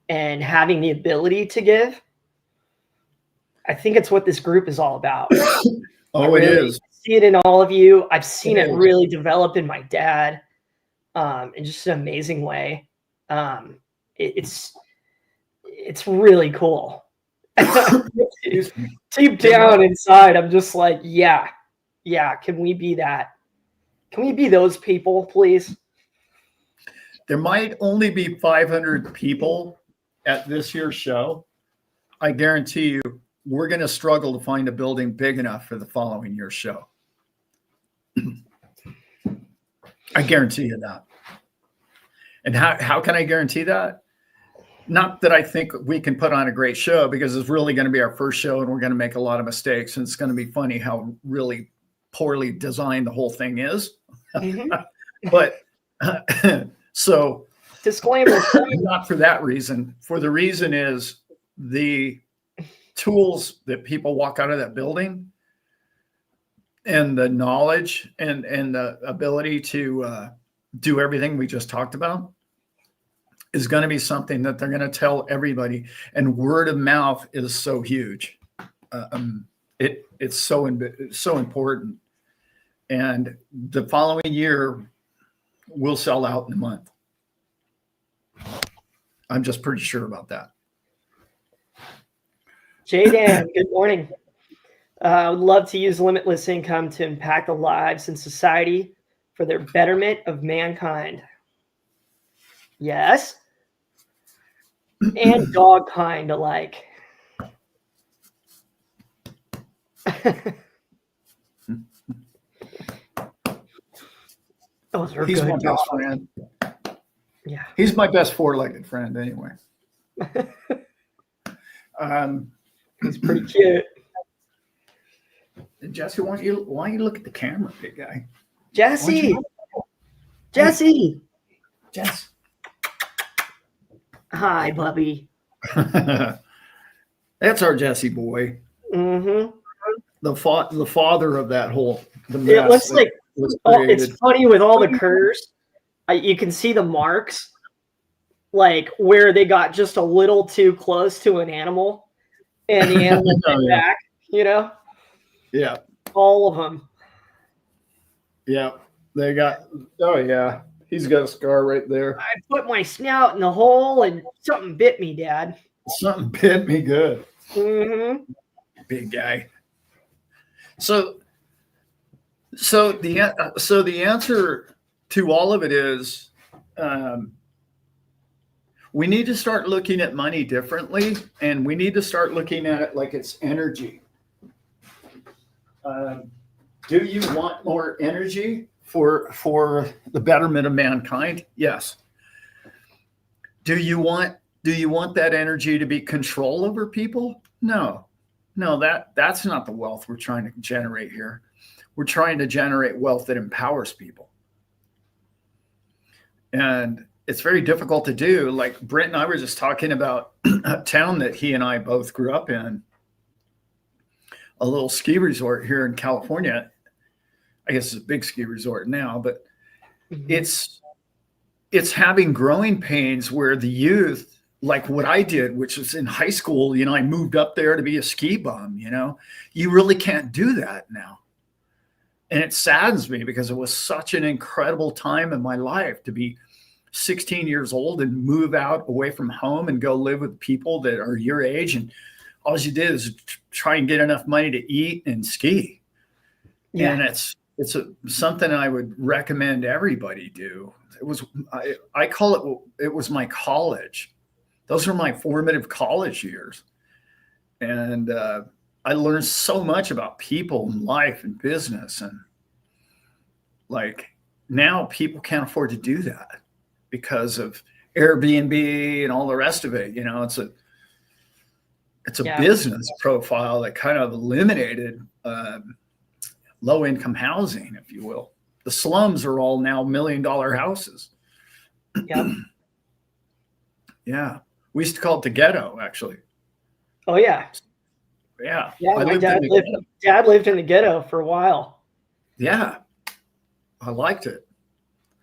and having the ability to give, I think it's what this group is all about. It is. I see it in all of you. I've seen it really develop in my dad, in just an amazing way. It's really cool. Deep down inside, I'm just like, yeah. Can we be that? Can we be those people, please? There might only be 500 people at this year's show. I guarantee you, we're going to struggle to find a building big enough for the following year's show. I guarantee you that. And how can I guarantee that? Not that I think we can put on a great show, because it's really going to be our first show and we're going to make a lot of mistakes. And it's going to be funny how really poorly designed the whole thing is. Mm-hmm. But so disclaimer, not for that reason. For the reason is the tools that people walk out of that building, and the knowledge and the ability to do everything we just talked about is going to be something that they're going to tell everybody. And word of mouth is so huge. It's so important. And the following year, we'll sell out in a month. I'm just pretty sure about that. J-Dan, good morning. I would love to use limitless income to impact the lives and society for their betterment of mankind. Yes. And dog kind alike. Those are He's good my dogs. best friend. Yeah. He's my best four-legged friend anyway. He's pretty cute. Jesse, why don't you look at the camera, big guy? Jesse. Jesse. Jess. Hi, Bubby. That's our Jesse boy. Mm-hmm. The father of that whole. The mess it looks like it's funny with all the curves. You can see the marks, like where they got just a little too close to an animal, and the animal went back. Yeah. All of them. Yeah, they got. Oh yeah, he's got a scar right there. I put my snout in the hole and something bit me, Dad. Something bit me good. Mm-hmm. Big guy. So the answer to all of it is, we need to start looking at money differently, and we need to start looking at it like it's energy. Do you want more energy for the betterment of mankind? Yes. Do you want that energy to be control over people? No, that's not the wealth we're trying to generate here. We're trying to generate wealth that empowers people. And it's very difficult to do. Like Brent and I were just talking about a town that he and I both grew up in, a little ski resort here in California. I guess it's a big ski resort now, but it's having growing pains where the youth, like what I did, which was in high school, I moved up there to be a ski bum, you really can't do that now. And it saddens me because it was such an incredible time in my life to be 16 years old and move out away from home and go live with people that are your age. And all you did is try and get enough money to eat and ski. Yeah. And it's something I would recommend everybody do. I call it was my college. Those were my formative college years. And I learned so much about people and life and business. And like now people can't afford to do that because of Airbnb and all the rest of it. You know, it's a business profile that kind of eliminated low income housing, if you will. The slums are all now $1 million houses. Yep. Yeah. We used to call it the ghetto, actually. Oh yeah. Yeah. Yeah. My dad lived in the ghetto for a while. Yeah. I liked it.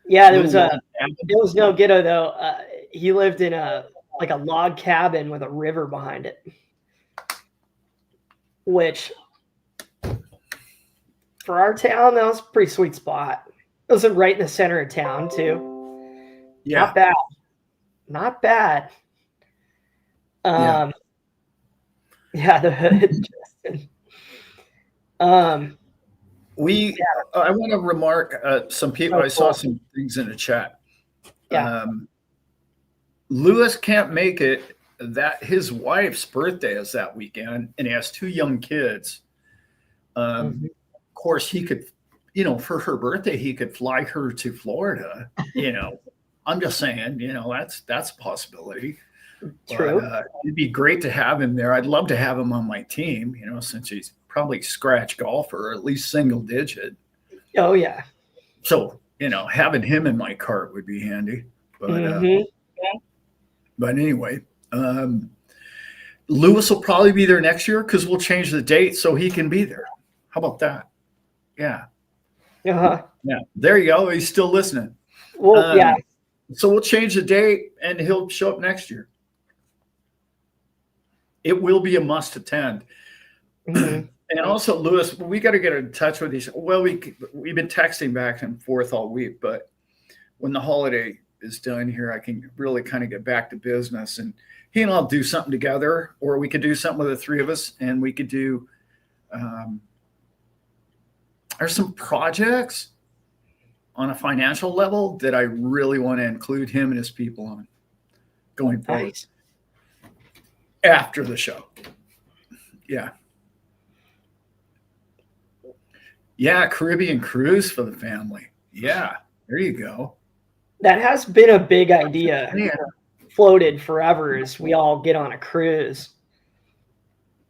Yeah, there was no ghetto though. He lived in a log cabin with a river behind it, which for our town, that was a pretty sweet spot. It was right in the center of town too. Yeah. Not bad. Not bad. Yeah, the hood. I want to remark some people. I saw some things in the chat. Yeah. Lewis can't make it. That his wife's birthday is that weekend, and he has 2 young kids. Of course, he could, for her birthday, he could fly her to Florida. I'm just saying, that's a possibility. True. But, it'd be great to have him there. I'd love to have him on my team, since he's probably scratch golfer, or at least single digit. Oh yeah. So, having him in my cart would be handy. But but anyway, Lewis will probably be there next year because we'll change the date so he can be there. How about that? Yeah. Uh-huh. Yeah. There you go. He's still listening. Well, yeah. So we'll change the date and he'll show up next year. It will be a must attend. And also, Lewis, we got to get in touch with these. Well, we've been texting back and forth all week, but when the holiday is done here, I can really kind of get back to business, and he and I'll do something together, or we could do something with the 3 of us, and we could do. There's some projects on a financial level that I really want to include him and his people on going forward. Nice. After the show. Yeah. Yeah, Caribbean cruise for the family. Yeah, there you go. That has been a big idea. Floated forever as we all get on a cruise.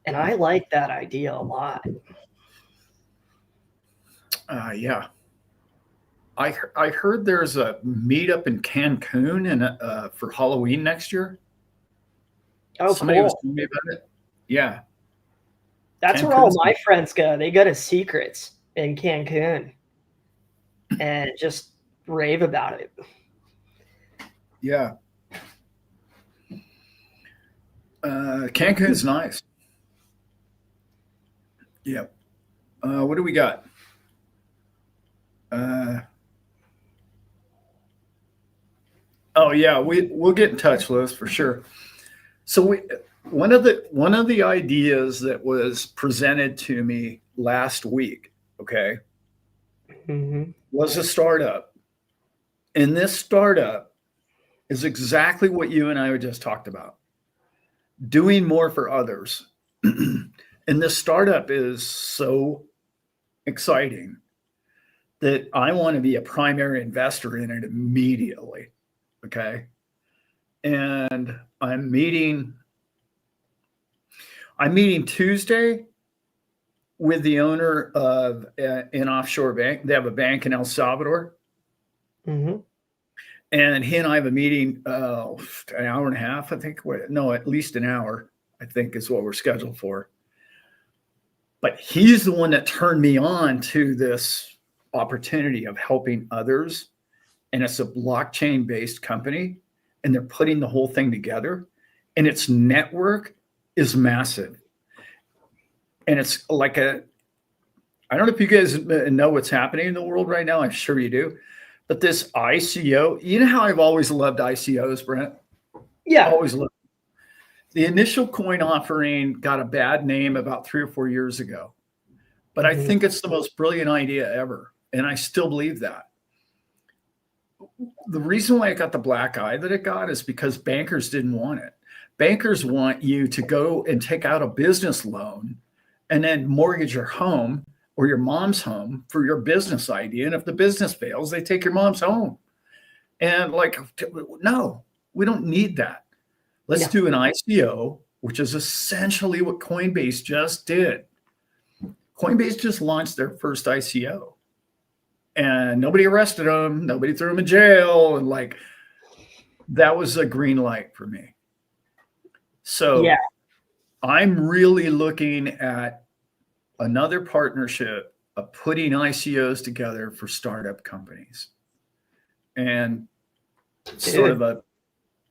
And I like that idea a lot. Yeah. I heard there's a meetup in Cancun for Halloween next year. Oh, Somebody was cool. telling me about it. Yeah. That's where all my friends go. They go to Secrets in Cancun and just rave about it. Yeah. Cancun's nice. Yeah. What do we got? Oh yeah, we'll get in touch, Liz, for sure. So one of the ideas that was presented to me last week, okay, was a startup. And this startup is exactly what you and I just talked about. Doing more for others. And this startup is so exciting that I want to be a primary investor in it immediately. Okay. And I'm meeting Tuesday with the owner of an offshore bank. They have a bank in El Salvador. And he and I have a meeting an hour and a half, I think. No, at least an hour, I think is what we're scheduled for. But he's the one that turned me on to this opportunity of helping others. And it's a blockchain-based company, and they're putting the whole thing together. And its network is massive. And it's like I don't know if you guys know what's happening in the world right now. I'm sure you do. But this ICO, you know how I've always loved ICOs, Brent? Yeah. Always loved. The initial coin offering got a bad name about 3 or 4 years ago. But I think it's the most brilliant idea ever. And I still believe that. The reason why it got the black eye that it got is because bankers didn't want it. Bankers want you to go and take out a business loan and then mortgage your home or your mom's home for your business idea. And if the business fails, they take your mom's home. And like, no, We don't need that. Let's No. do an ICO, which is essentially what Coinbase just did. Coinbase just launched their first ICO, and nobody arrested them. Nobody threw them in jail. And like, that was a green light for me. So Yeah. I'm really looking at another partnership of putting ICOs together for startup companies. And sort of a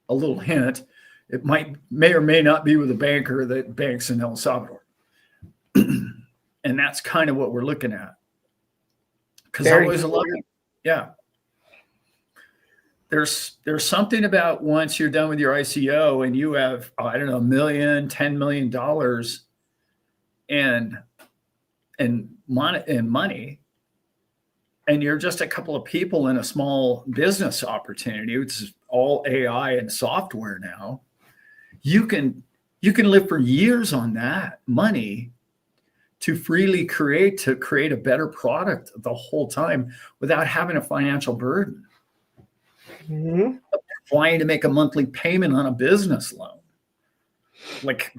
little hint, it may or may not be with a banker that banks in El Salvador. And that's kind of what we're looking at. Because always a lot of, yeah. There's something about once you're done with your ICO and you have, I don't know, $1 million, $10 million and money, and you're just a couple of people in a small business opportunity, which is all AI and software now, you can live for years on that money to freely create a better product the whole time without having a financial burden. Mm-hmm. Trying to make a monthly payment on a business loan. Like,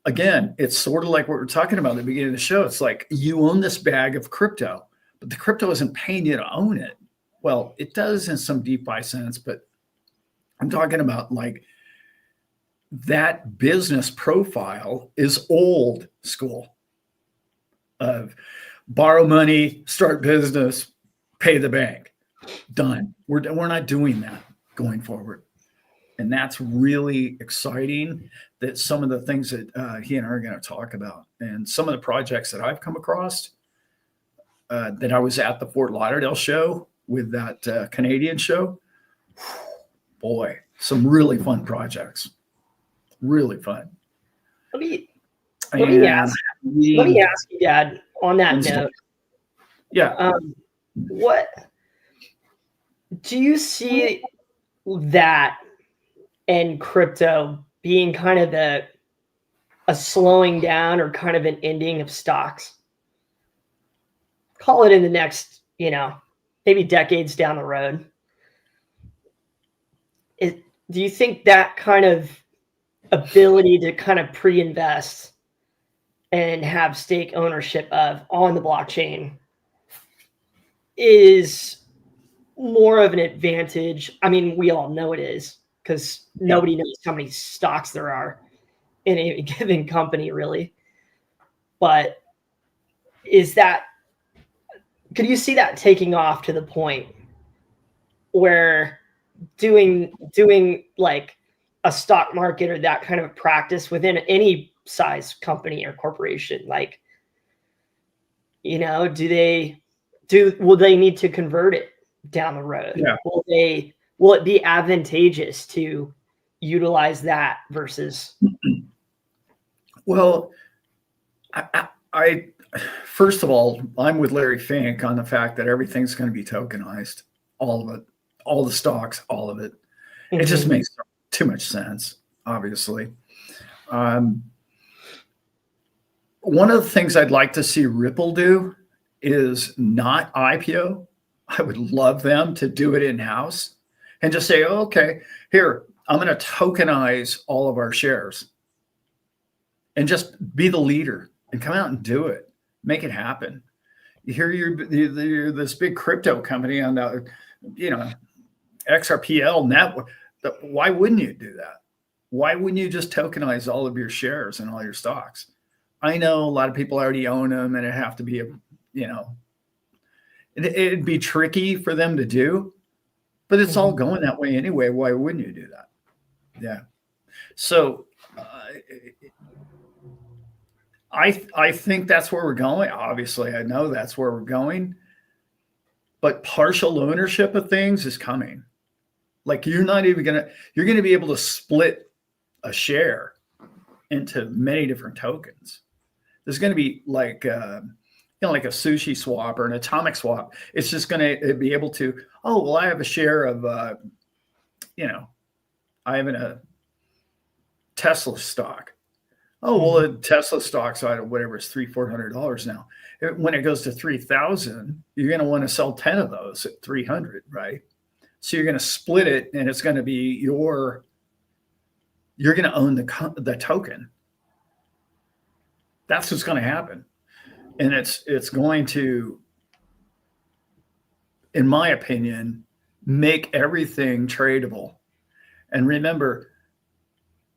again, it's sort of like what we're talking about at the beginning of the show. It's like you own this bag of crypto, but the crypto isn't paying you to own it. Well, it does in some DeFi sense, but I'm talking about like that business profile is old school of borrow money, start business, pay the bank. Done. We're not doing that going forward. And that's really exciting, that some of the things that he and I are going to talk about, and some of the projects that I've come across, that I was at the Fort Lauderdale show with that Canadian show. Boy, some really fun projects. Really fun. Let me ask you, Dad, on that note. Yeah. What do you see that and crypto being kind of a slowing down or kind of an ending of stocks? Call it in the next, maybe decades down the road. Do you think that kind of ability to kind of pre-invest and have stake ownership on the blockchain is more of an advantage? I mean, we all know it is, because nobody knows how many stocks there are in a given company, really. But could you see that taking off to the point where doing like a stock market or that kind of practice within any size company or corporation, like, will they need to convert it down the road? Yeah. Will it be advantageous to utilize that versus? Well, I first of all, I'm with Larry Fink on the fact that everything's going to be tokenized, all of it, all the stocks, all of it. Mm-hmm. It just makes too much sense, obviously. One of the things I'd like to see Ripple do is not IPO. I would love them to do it in-house and just say, oh, okay, here, I'm going to tokenize all of our shares and just be the leader and come out and do it. Make it happen. Here you're this big crypto company on the, XRPL network. Why wouldn't you do that? Why wouldn't you just tokenize all of your shares and all your stocks? I know a lot of people already own them, and it'd have to be it'd be tricky for them to do, but it's all going that way anyway. Why wouldn't you do that? Yeah. So I think that's where we're going. Obviously, I know that's where we're going, but partial ownership of things is coming. Like you're going to be able to split a share into many different tokens. There's going to be like, like a sushi swap or an atomic swap. It's just going to be able to, oh, well, I have a share of, I have a Tesla stock. Oh, well, a Tesla stock's at whatever, it's $300-400 now. When it goes to 3,000, you're going to want to sell 10 of those at 300, right? So you're going to split it, and it's going to be you're going to own the token. That's what's going to happen. And it's going to, in my opinion, make everything tradable. And remember,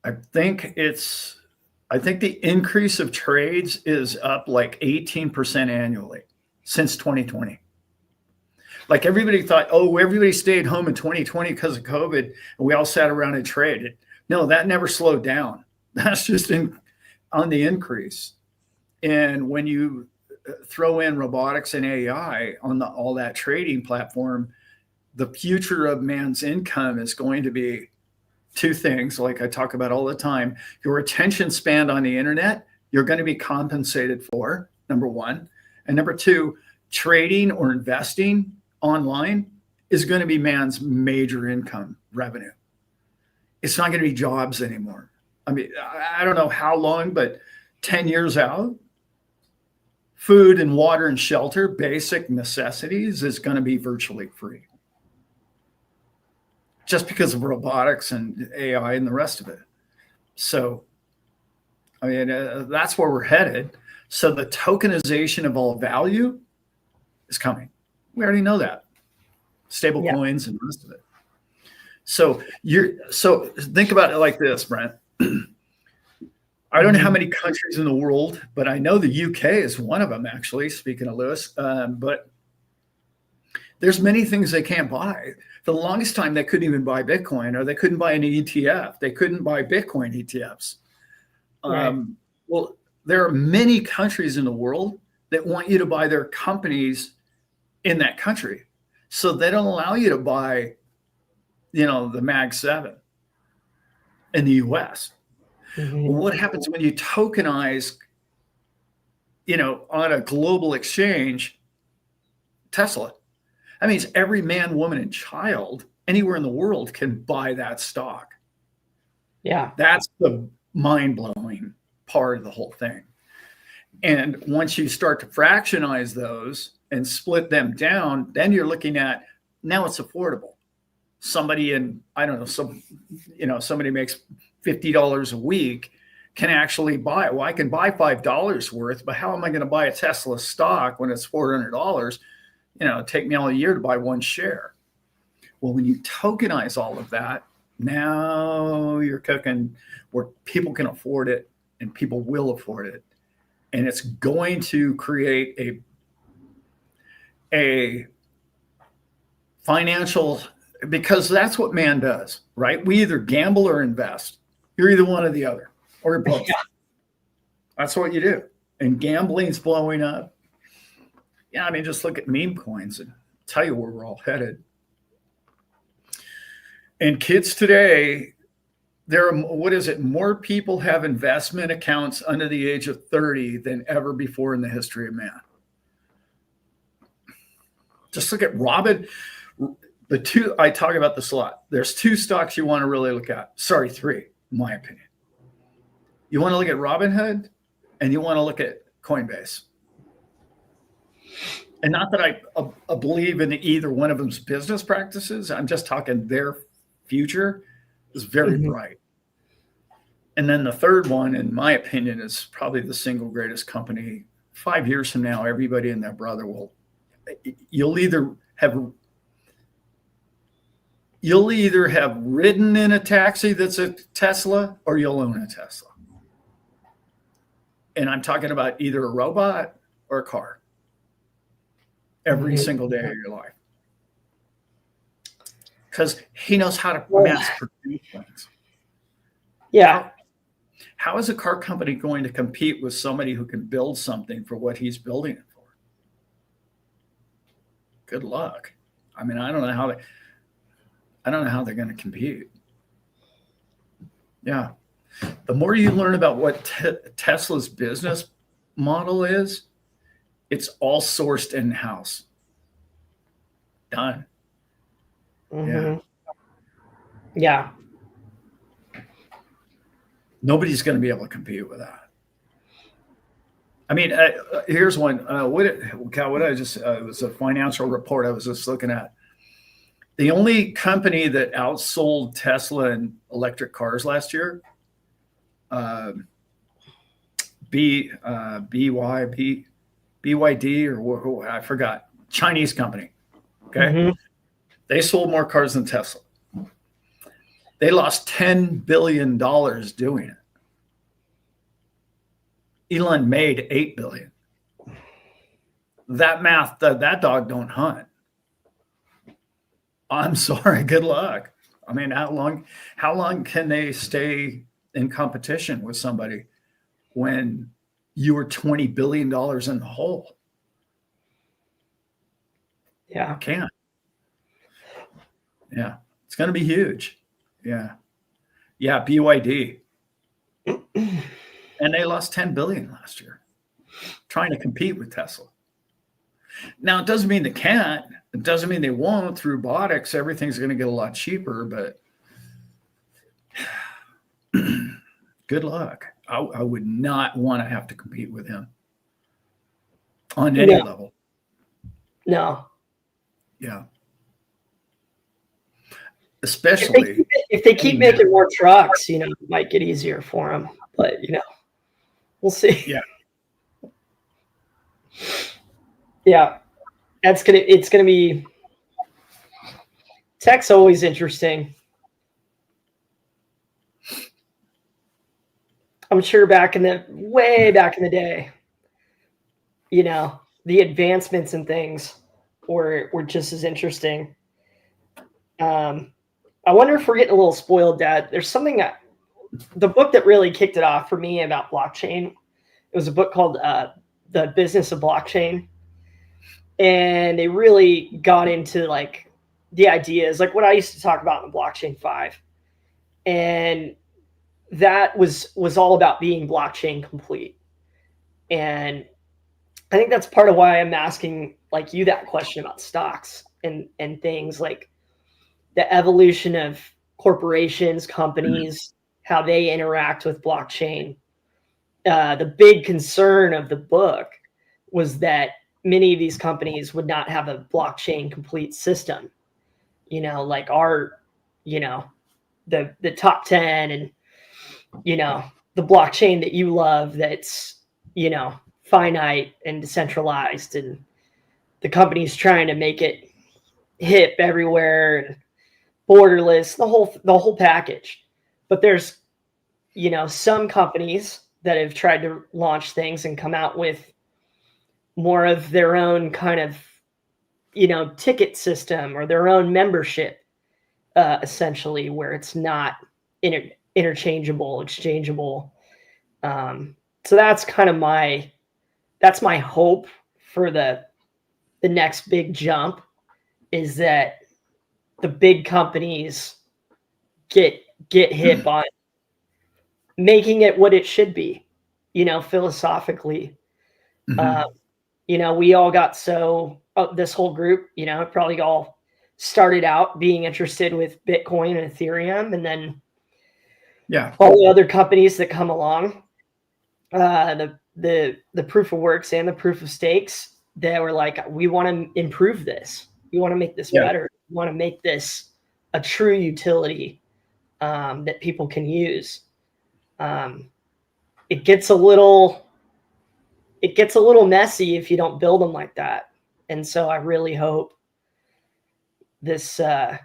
I think the increase of trades is up like 18% annually since 2020. Like everybody thought, oh, everybody stayed home in 2020 because of COVID, and we all sat around and traded. No, that never slowed down. That's just on the increase. And when you throw in robotics and AI on all that trading platform, the future of man's income is going to be two things, like I talk about all the time. Your attention span on the internet, you're going to be compensated for, number one. And number two, trading or investing online is going to be man's major income revenue. It's not going to be jobs anymore. I mean, I don't know how long, but 10 years out, food and water and shelter, basic necessities, is going to be virtually free. Just because of robotics and AI and the rest of it. So, I mean, that's where we're headed. So the tokenization of all value is coming. We already know that. Stable coins and the rest of it. So think about it like this, Brent. I don't know how many countries in the world, but I know the UK is one of them, actually, speaking of Lewis. But there's many things they can't buy. For the longest time, they couldn't even buy Bitcoin, or they couldn't buy an ETF. They couldn't buy Bitcoin ETFs. Right. Well, there are many countries in the world that want you to buy their companies in that country. So they don't allow you to buy, the Mag 7 in the US. Mm-hmm. Well, what happens when you tokenize, on a global exchange, Tesla? That means every man, woman, and child anywhere in the world can buy that stock. Yeah. That's the mind-blowing part of the whole thing. And once you start to fractionize those and split them down, then you're looking at, now it's affordable. Somebody somebody makes $50 a week can actually buy it. Well, I can buy $5 worth, but how am I going to buy a Tesla stock when it's $400? Take me all a year to buy one share. Well, when you tokenize all of that, now you're cooking where people can afford it and people will afford it. And it's going to create a financial, because that's what man does, right? We either gamble or invest. You're either one or the other, or both. Yeah. That's what you do. And gambling's blowing up. Yeah, I mean, just look at meme coins and tell you where we're all headed. And kids today, more people have investment accounts under the age of 30 than ever before in the history of man. Just look at Robin. I talk about this a lot. There's two stocks you want to really look at. Sorry, three, in my opinion. You want to look at Robinhood, and you want to look at Coinbase. And not that I believe in either one of them's business practices. I'm just talking their future is very bright. And then the third one, in my opinion, is probably the single greatest company. 5 years from now, everybody and their brother you'll either have ridden in a taxi that's a Tesla, or you'll own a Tesla. And I'm talking about either a robot or a car. Every single day of your life. Because he knows how to mass produce things. Yeah. How is a car company going to compete with somebody who can build something for what he's building it for? Good luck. I mean, I don't know how they're going to compete. Yeah. The more you learn about what Tesla's business model is, it's all sourced in-house. Done. Mm-hmm. Yeah. Nobody's going to be able to compete with that. I mean, here's one. It was a financial report I was just looking at. The only company that outsold Tesla in electric cars last year, BYD or I forgot, Chinese company. Okay. Mm-hmm. They sold more cars than Tesla. They lost $10 billion doing it. Elon made $8 billion. That math, that dog don't hunt. I'm sorry. Good luck. I mean, how long can they stay in competition with somebody when you were $20 billion in the hole? Yeah. Can't. Yeah. It's going to be huge. Yeah. Yeah. BYD. And they lost 10 billion last year trying to compete with Tesla. Now, it doesn't mean they can't. It doesn't mean they won't. Through robotics, everything's going to get a lot cheaper, but good luck. I would not want to have to compete with him on any level. No. Yeah. Especially if they keep making more trucks, it might get easier for them. But we'll see. Yeah. Yeah. It's gonna be, tech's always interesting. I'm sure way back in the day, the advancements and things were just as interesting. I wonder if we're getting a little spoiled, Dad. There's something the book that really kicked it off for me about blockchain, it was a book called The Business of Blockchain. And they really got into like the ideas, like what I used to talk about in the Blockchain 5. And that was all about being blockchain complete. And I think that's part of why I'm asking like you that question about stocks and things like the evolution of corporations, companies, how they interact with blockchain. The big concern of the book was that many of these companies would not have a blockchain complete system, like our, the top 10 and, the blockchain that you love that's, finite and decentralized, and the company's trying to make it hip everywhere and borderless, the whole package. But there's, some companies that have tried to launch things and come out with more of their own kind of, ticket system or their own membership, essentially, where it's not interchangeable, exchangeable. So that's kind of my hope for the next big jump, is that the big companies get hip on making it what it should be, philosophically. We all got this whole group, probably all started out being interested with Bitcoin and Ethereum, and then all the other companies that come along, the proof of works and the proof of stakes, they were like, we want to improve this. We want to make this better. We want to make this a true utility that people can use. It gets a little messy if you don't build them like that. And so I really hope this, I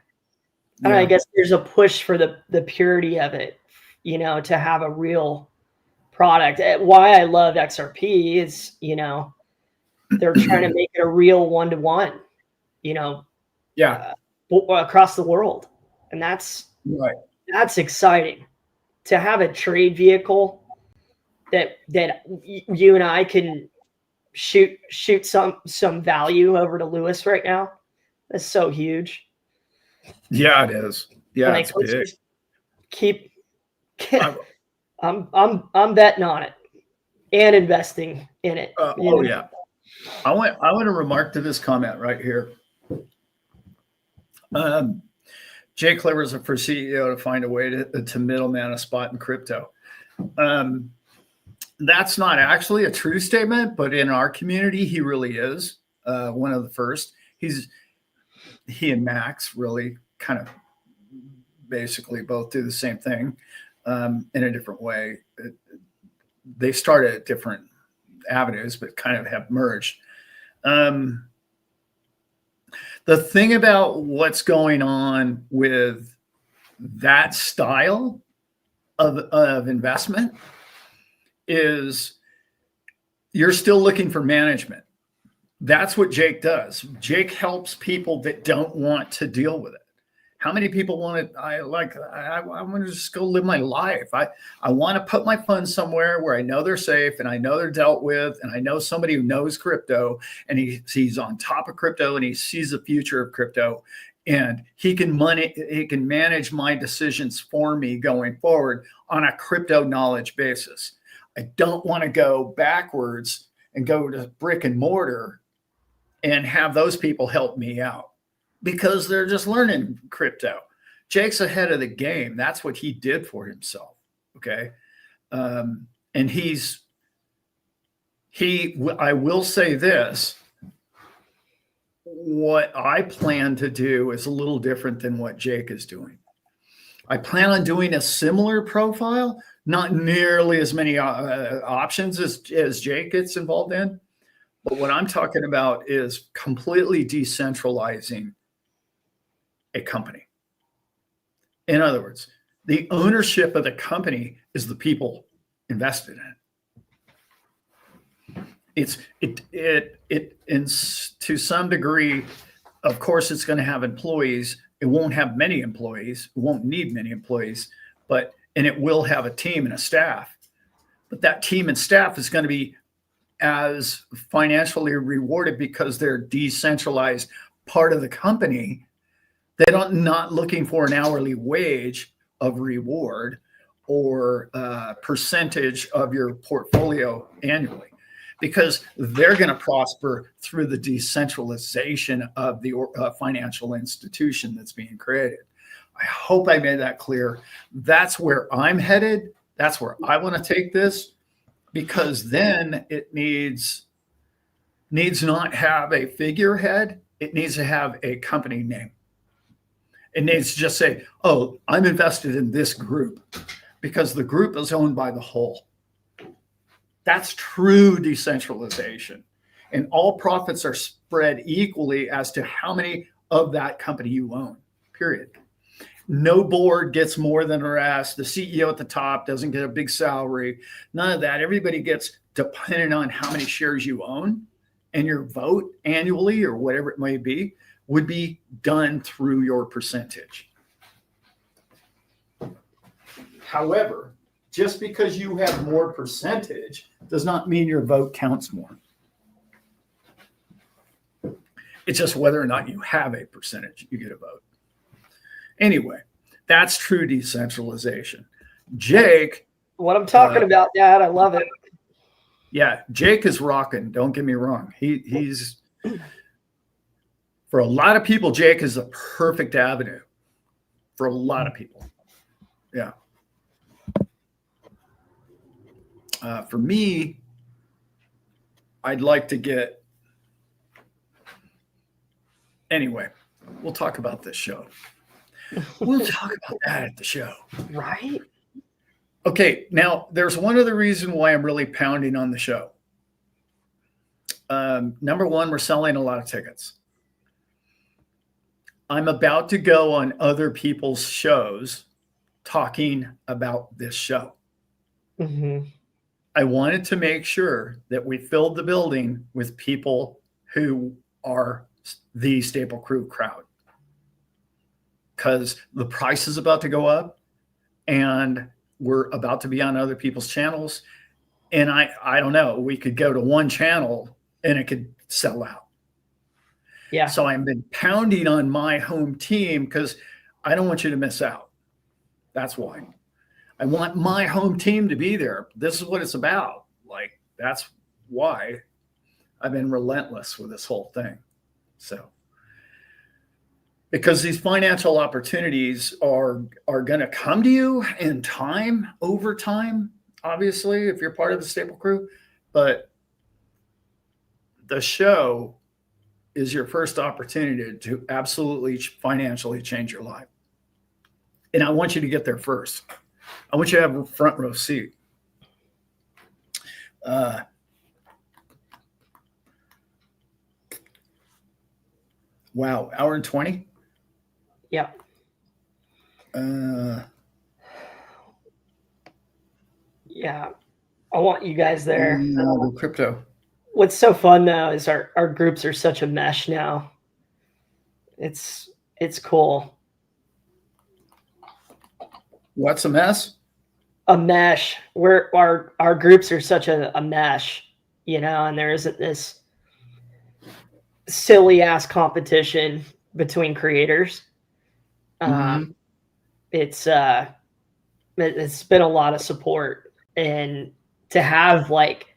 guess there's a push for the purity of it, to have a real product. Why I love XRP is, they're trying to make it a real one-to-one, across the world. And that's exciting to have a trade vehicle that you and I can shoot some value over to Lewis right now. That's so huge. Yeah, it is. Yeah, like, it's big. I'm betting on it and investing in it. Yeah. I want to remark to this comment right here. Jay Clever's the first CEO to find a way to middleman a spot in crypto. That's not actually a true statement, but in our community, he really is one of the first. he and Max really kind of basically both do the same thing in a different way. They started at different avenues, but kind of have merged. The thing about what's going on with that style of investment is you're still looking for management. That's what Jake does. Jake helps people that don't want to deal with it. How many people want to, I want to just go live my life. I want to put my funds somewhere where I know they're safe and I know they're dealt with, and I know somebody who knows crypto and he's on top of crypto and he sees the future of crypto, and he can manage my decisions for me going forward on a crypto knowledge basis. I don't want to go backwards and go to brick and mortar and have those people help me out because they're just learning crypto. Jake's ahead of the game. That's what he did for himself. Okay. And I will say this, what I plan to do is a little different than what Jake is doing. I plan on doing a similar profile, not nearly as many options as Jake gets involved in. But what I'm talking about is completely decentralizing a company. In other words, the ownership of the company is the people invested in it. To some degree, of course, it's going to have employees. It won't have many employees. It won't need many employees, and it will have a team and a staff. But that team and staff is going to be as financially rewarded because they're decentralized part of the company. They're not looking for an hourly wage of reward or percentage of your portfolio annually, because they're going to prosper through the decentralization of the financial institution that's being created. I hope I made that clear. That's where I'm headed. That's where I want to take this, because then it needs not have a figurehead. It needs to have a company name. It needs to just say, oh, I'm invested in this group, because the group is owned by the whole. That's true decentralization. And all profits are spread equally as to how many of that company you own, period. No board gets more than the rest. The CEO at the top doesn't get a big salary. None of that. Everybody gets, depending on how many shares you own, and your vote annually or whatever it may be, would be done through your percentage. However, just because you have more percentage does not mean your vote counts more. It's just whether or not you have a percentage, you get a vote. Anyway, that's true decentralization. Jake. What I'm talking about, Dad, I love it. Yeah, Jake is rocking. Don't get me wrong. He's for a lot of people, Jake is a perfect avenue for a lot of people. Yeah. For me, I'd like to get. Anyway, we'll talk about this show. We'll talk about that at the show. Right? Okay, now there's one other reason why I'm really pounding on the show. Number one, we're selling a lot of tickets. I'm about to go on other people's shows talking about this show. Mm-hmm. I wanted to make sure that we filled the building with people who are the Staple Crew crowd, because the price is about to go up and we're about to be on other people's channels. And I don't know, we could go to one channel and it could sell out. Yeah. So I've been pounding on my home team because I don't want you to miss out. That's why. I want my home team to be there. This is what it's about. Like, that's why I've been relentless with this whole thing. So, because these financial opportunities are going to come to you in time, over time, obviously, if you're part of the Staple Crew. But the show is your first opportunity to absolutely financially change your life. And I want you to get there first. I want you to have a front row seat. Wow, hour and 20? Yeah. Yeah. I want you guys there. No, crypto. What's so fun though is our groups are such a mesh now. It's cool. What's a mess? A mesh. Where our groups are such a mesh, and there isn't this silly ass competition between creators. It's been a lot of support, and to have like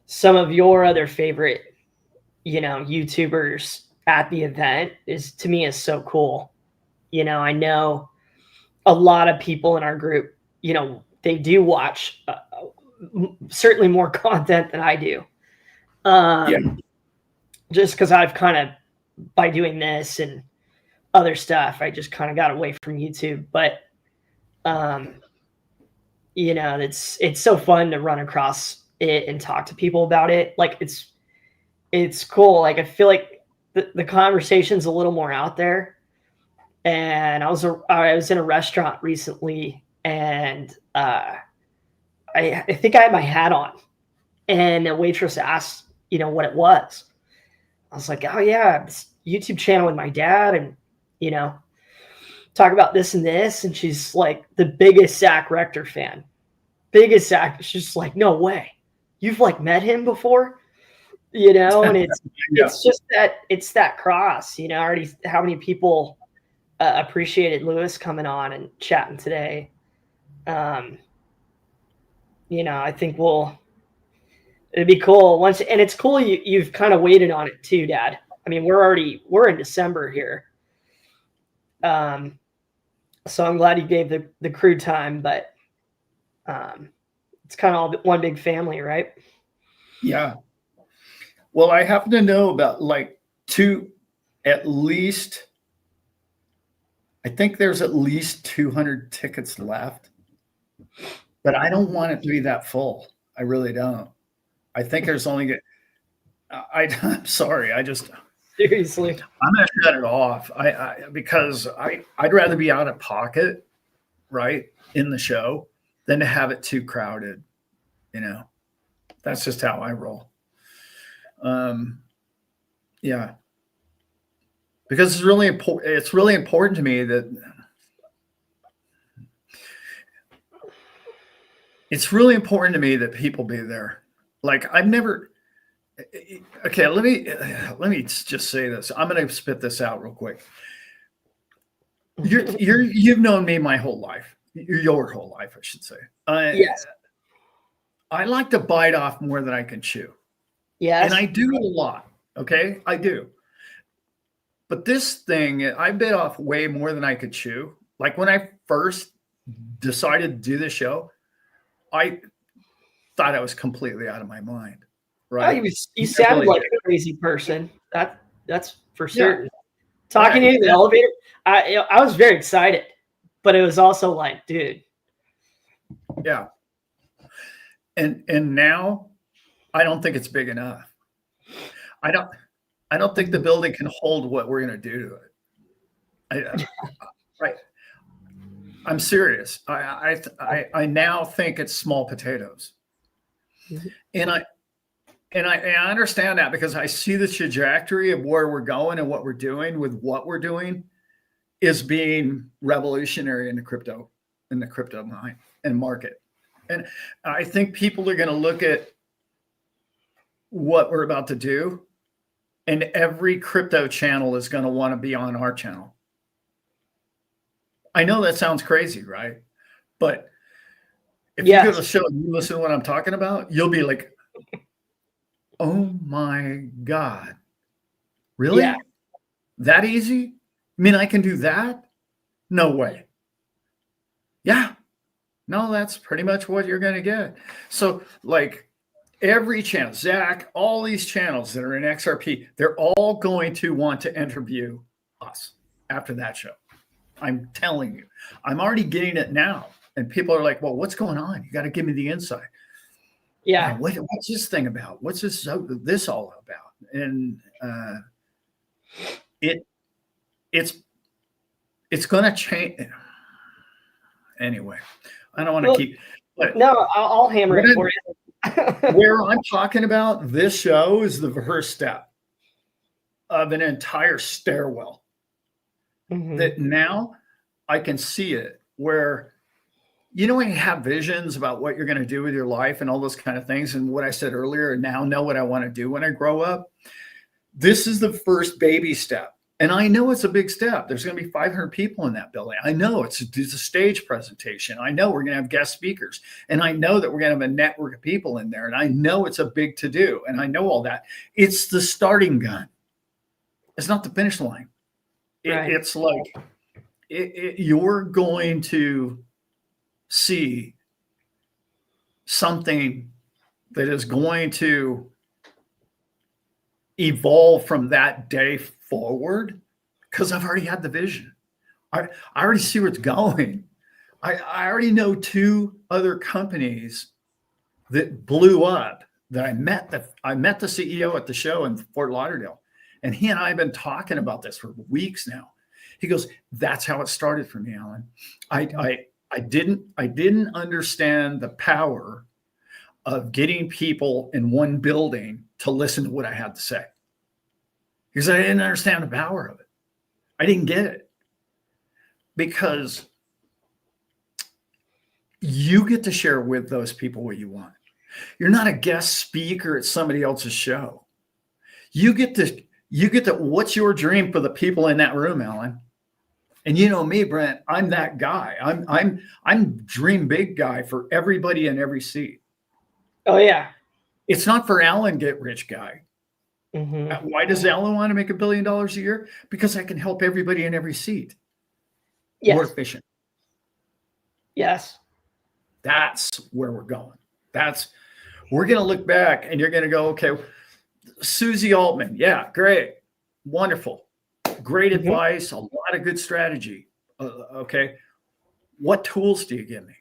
some of your other favorite YouTubers at the event is so cool. I know a lot of people in our group, they do watch certainly more content than I do. Just because I've kind of, by doing this and other stuff, I just kind of got away from YouTube. But it's so fun to run across it and talk to people about it. Like it's cool. Like I feel like the conversation's a little more out there. And I was in a restaurant recently, and I think I had my hat on, and the waitress asked, what it was. I was like, oh yeah, this YouTube channel with my dad, and talk about this and this. And she's like the biggest Zach Rector fan. Biggest Zach. She's just like, no way. You've like met him before? And it's just that it's that cross, already how many people appreciated Lewis coming on and chatting today. I think it'd be cool and it's cool you've kind of waited on it too, Dad. I mean, we're in December here. So I'm glad you gave the crew time, but it's kind of all one big family, right? Yeah. Well, I happen to know about I think there's at least 200 tickets left, but I don't want it to be that full. I really don't. I think there's only I'm sorry. Seriously, I'm going to shut it off. Because I'd rather be out of pocket, right, in the show than to have it too crowded. That's just how I roll. Yeah, because it's really important. It's really important to me that people be there. Like I've never. Okay, let me just say this. I'm going to spit this out real quick. You've known me my whole life. Your whole life, I should say. Yes. I like to bite off more than I can chew. Yes. And I do a lot. Okay, I do. But this thing, I bit off way more than I could chew. Like when I first decided to do this show, I thought I was completely out of my mind. Right? Oh, you sounded really like a crazy person. That's for certain. Yeah. Talking to you in the elevator, I was very excited, but it was also like, dude. Yeah. And now I don't think it's big enough. I don't think the building can hold what we're going to do to it. Right. I'm serious. I now think it's small potatoes. And I understand that because I see the trajectory of where we're going and what we're doing with what we're doing is being revolutionary in the crypto mind and market. And I think people are going to look at what we're about to do, and every crypto channel is going to want to be on our channel. I know that sounds crazy, right? But if you go to the show and you listen to what I'm talking about, you'll be like, oh my God, really? Yeah. That easy? I mean, I can do that? No way. Yeah. No, that's pretty much what you're going to get. So like, every channel, Zach, all these channels that are in XRP, they're all going to want to interview us after that show. I'm telling you, I'm already getting it now. And people are like, well, what's going on? You got to give me the insight. Yeah. You know, what's this thing about? What's this all about? And it's going to change. Anyway, I don't want to keep. But no, I'll hammer it for you. Where I'm talking about, this show is the first step of an entire stairwell. That now I can see it, where, you know, when you have visions about what you're going to do with your life and all those kind of things, and what I said earlier, and now know what I want to do when I grow up. This is the first baby step. And I know it's a big step. There's going to be 500 people in that building. I know it's a stage presentation. I know we're going to have guest speakers. And I know that we're going to have a network of people in there. And I know it's a big to-do. And I know all that. It's the starting gun. It's not the finish line. Right. It's like you're going to see something that is going to evolve from that day forward, because I've already had the vision. I already see where it's going. I already know 2 other companies that blew up that I met the CEO at the show in Fort Lauderdale, and he and I have been talking about this for weeks now. He goes, that's how it started for me, Alan. I didn't understand the power of getting people in one building to listen to what I had to say, because I didn't understand the power of it. I didn't get it, because you get to share with those people what you want. You're not a guest speaker at somebody else's show. You get to, what's your dream for the people in that room, Alan? And you know me, Brent, I'm that guy. I'm dream big guy for everybody in every seat. Oh yeah. It's not for Alan get rich guy. Why does Alan want to make $1 billion a year? Because I can help everybody in every seat. Yes. More efficient. Yes. That's where we're going. We're going to look back and you're going to go, okay, Susie Altman. Yeah, great. Wonderful. Great advice. A lot of good strategy. Okay. What tools do you give me?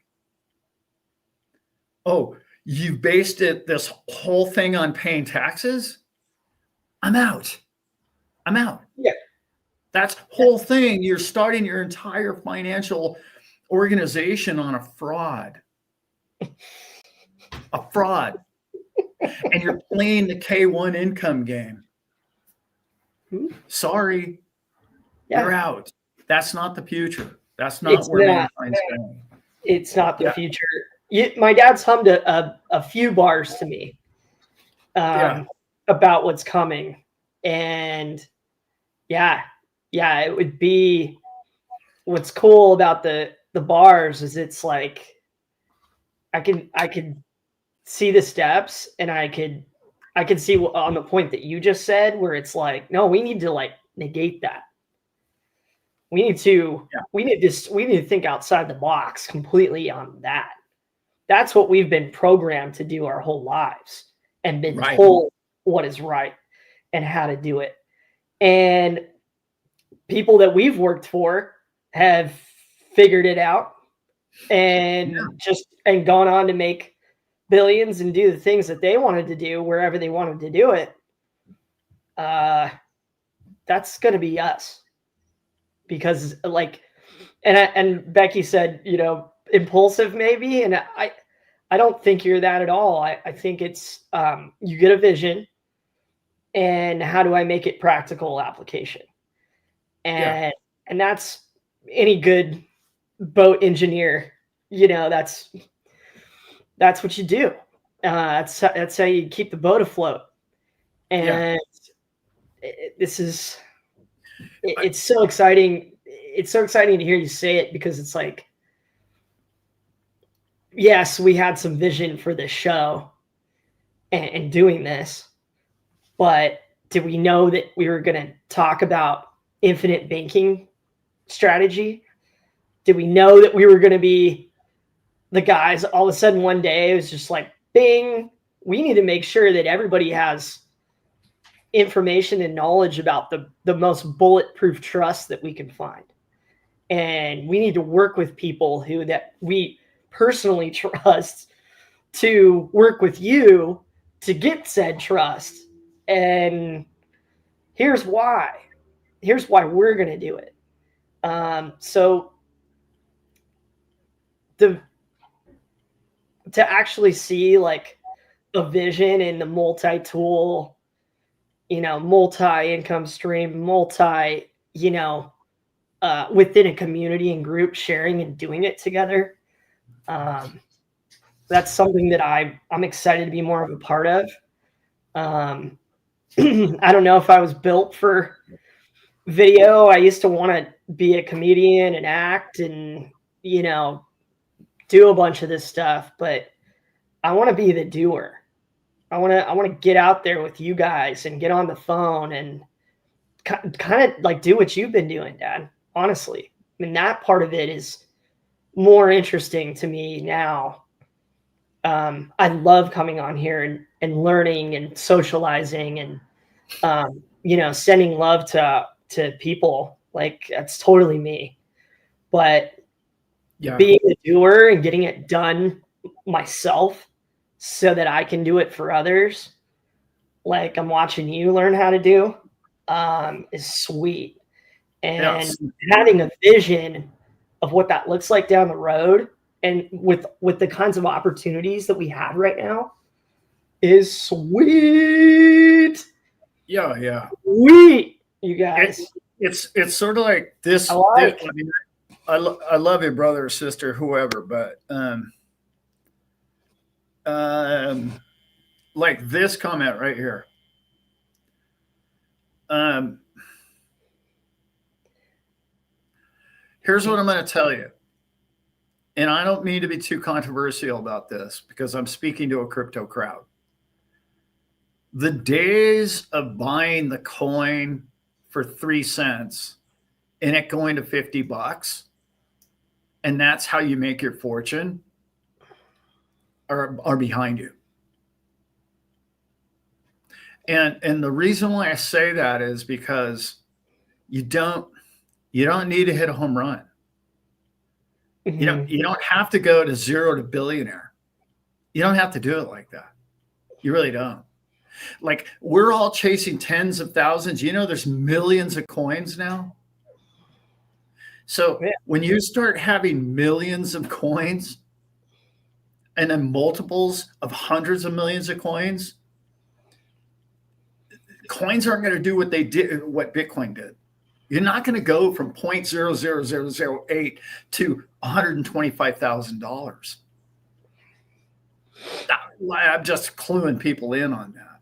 Oh, you based this whole thing on paying taxes? I'm out. Yeah. That's whole thing. You're starting your entire financial organization on a fraud. And you're playing the K1 income game. Sorry. Yeah. You're out. That's not the future. That's not where mankind's going. It's not the future. My dad's hummed a few bars to me about what's coming. And it would be, what's cool about the bars is it's like I could see the steps, and I could see on the point that you just said, where it's like, no, we need to like negate that. We need to think outside the box completely on that. That's what we've been programmed to do our whole lives, and been told what is right and how to do it. And people that we've worked for have figured it out and gone on to make billions and do the things that they wanted to do wherever they wanted to do it. That's going to be us, because like, and Becky said, impulsive maybe. And I don't think you're that at all. I think it's, you get a vision, and how do I make it practical application? And that's any good boat engineer, that's what you do. That's how you keep the boat afloat. And it's so exciting. It's so exciting to hear you say it, because it's like, yes, we had some vision for this show and doing this, but did we know that we were going to talk about infinite banking strategy? Did we know that we were going to be the guys all of a sudden one day it was just like, bing, we need to make sure that everybody has information and knowledge about the most bulletproof trust that we can find. And we need to work with people that we personally trust to work with you to get said trust. And here's why we're going to do it. So to actually see like a vision in the multi-tool, multi-income stream, within a community and group sharing and doing it together. That's something that I'm excited to be more of a part of. I don't know if I was built for video. I used to want to be a comedian and act and, do a bunch of this stuff, but I want to be the doer. I want to get out there with you guys and get on the phone and kind of like do what you've been doing, Dad. Honestly, I mean, that part of it is more interesting to me now. I love coming on here and learning and socializing and, sending love to people. Like, that's totally me. But being a doer and getting it done myself so that I can do it for others, like I'm watching you learn how to do, is sweet. And having a vision of what that looks like down the road and with the kinds of opportunities that we have right now is sweet. Yeah. Sweet, you guys. It's sort of like this. I love you, brother or sister, whoever, but like this comment right here. Here's what I'm going to tell you. And I don't mean to be too controversial about this because I'm speaking to a crypto crowd. The days of buying the coin for 3 cents and it going to $50, and that's how you make your fortune, are behind you. And the reason why I say that is because you don't need to hit a home run. Mm-hmm. You don't have to go to zero to billionaire. You don't have to do it like that. You really don't. Like, we're all chasing tens of thousands. There's millions of coins now. So when you start having millions of coins and then multiples of hundreds of millions of coins aren't going to do what Bitcoin did. You're not going to go from 0.00008 to $125,000. I'm just cluing people in on that.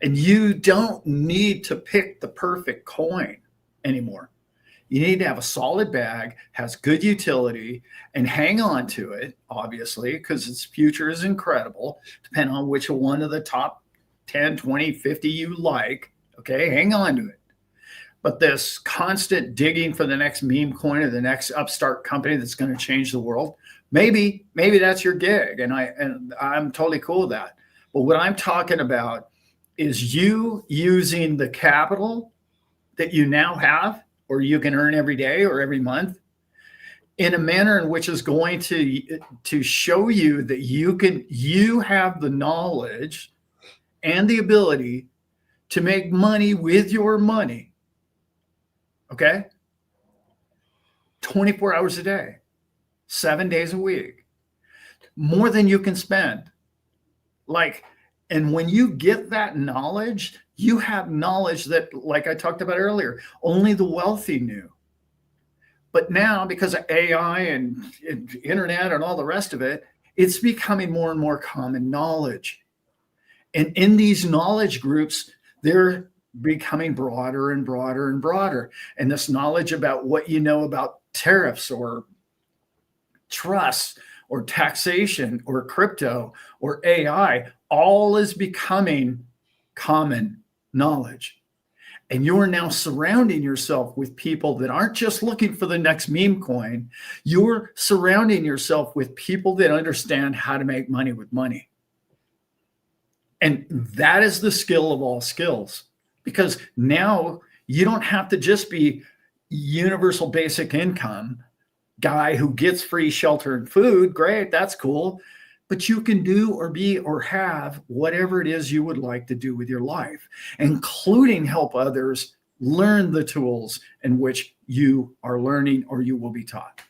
And you don't need to pick the perfect coin anymore. You need to have a solid bag, has good utility, and hang on to it, obviously, because its future is incredible, depending on which one of the top 10, 20, 50 you like. Okay, hang on to it. But this constant digging for the next meme coin or the next upstart company that's going to change the world, maybe that's your gig, and I'm totally cool with that. But what I'm talking about is you using the capital that you now have, or you can earn every day or every month, in a manner in which is going to show you that you have the knowledge and the ability to make money with your money. Okay? 24 hours a day, 7 days a week, more than you can spend. And when you get that knowledge, you have knowledge that, like I talked about earlier, only the wealthy knew. But now, because of AI and internet and all the rest of it, it's becoming more and more common knowledge. And in these knowledge groups, they're becoming broader and broader and broader. And this knowledge about what you know about tariffs or trusts or taxation or crypto or AI, all is becoming common knowledge. And you're now surrounding yourself with people that aren't just looking for the next meme coin. You're surrounding yourself with people that understand how to make money with money. And that is the skill of all skills, because now you don't have to just be universal basic income guy who gets free shelter and food. Great, that's cool. But you can do or be or have whatever it is you would like to do with your life, including help others learn the tools in which you are learning or you will be taught.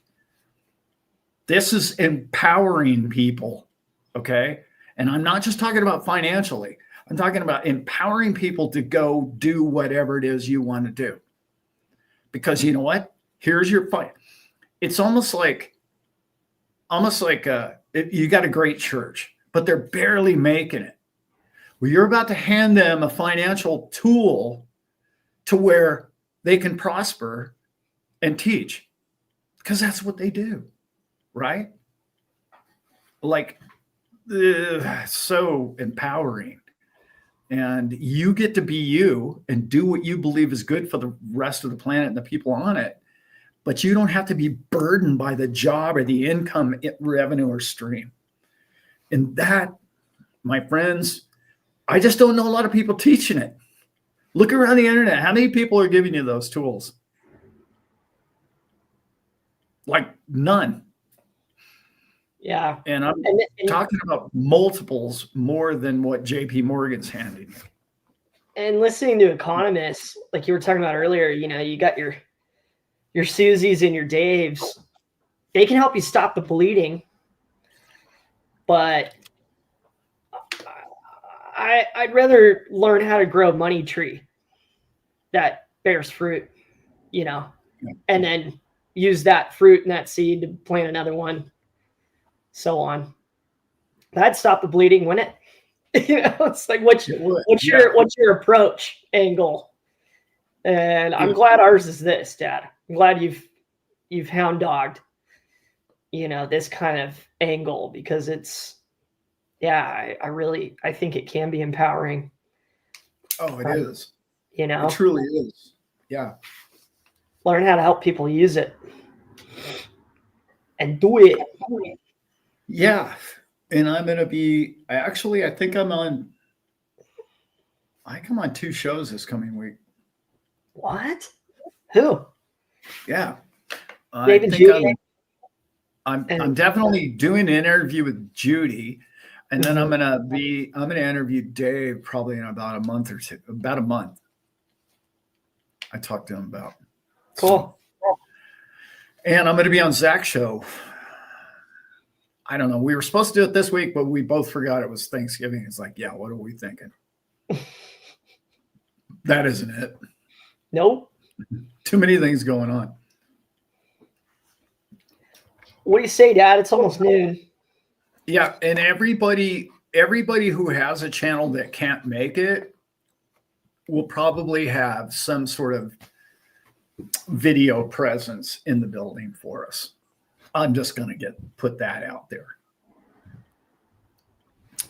This is empowering people, okay? And I'm not just talking about financially. I'm talking about empowering people to go do whatever it is you want to do. Because you know what? Here's your fight. It's almost like you got a great church, but they're barely making it. Well, you're about to hand them a financial tool to where they can prosper and teach, because that's what they do, right? Like, so empowering. And you get to be you and do what you believe is good for the rest of the planet and the people on it. But you don't have to be burdened by the job or the income, revenue, or stream. And that, my friends, I just don't know a lot of people teaching it. Look around the internet. How many people are giving you those tools? Like none. Yeah. And I'm talking about multiples more than what JP Morgan's handing you. And listening to economists, like you were talking about earlier, you got your Susies and your Daves. They can help you stop the bleeding, but I'd rather learn how to grow a money tree that bears fruit, and then use that fruit and that seed to plant another one, so on. That'd stop the bleeding, wouldn't it? It's like what's your approach angle? And I'm glad ours is this, Dad. I'm glad you've hound dogged, this kind of angle, because it's, I think it can be empowering. Oh, it is. It truly is. Yeah. Learn how to help people use it and do it. Yeah. And I'm going to be, I think I'm on 2 shows this coming week. What? Who? Yeah. David, Judy? I'm definitely doing an interview with Judy, and then I'm going to interview Dave probably in about a month or two, about a month. I talked to him about. Cool. And I'm going to be on Zach's show. I don't know. We were supposed to do it this week, but we both forgot it was Thanksgiving. It's like, yeah, what are we thinking? That isn't it. Nope. Too many things going on. What do you say, Dad? It's almost noon. Yeah, and everybody who has a channel that can't make it will probably have some sort of video presence in the building for us. I'm just going to put that out there.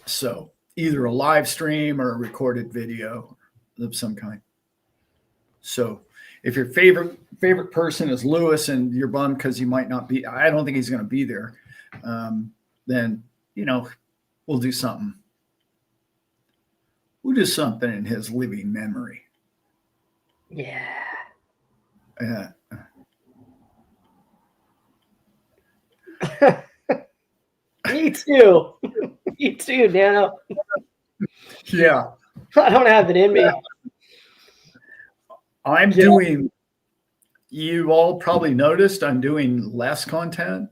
So either a live stream or a recorded video of some kind. So if your favorite person is Lewis and you're bummed because he might not be, I don't think he's going to be there, then, we'll do something. We'll do something in his living memory. Yeah. Me too. Me too, Nano. Yeah. I don't have it in me. I'm doing, you all probably noticed I'm doing less content.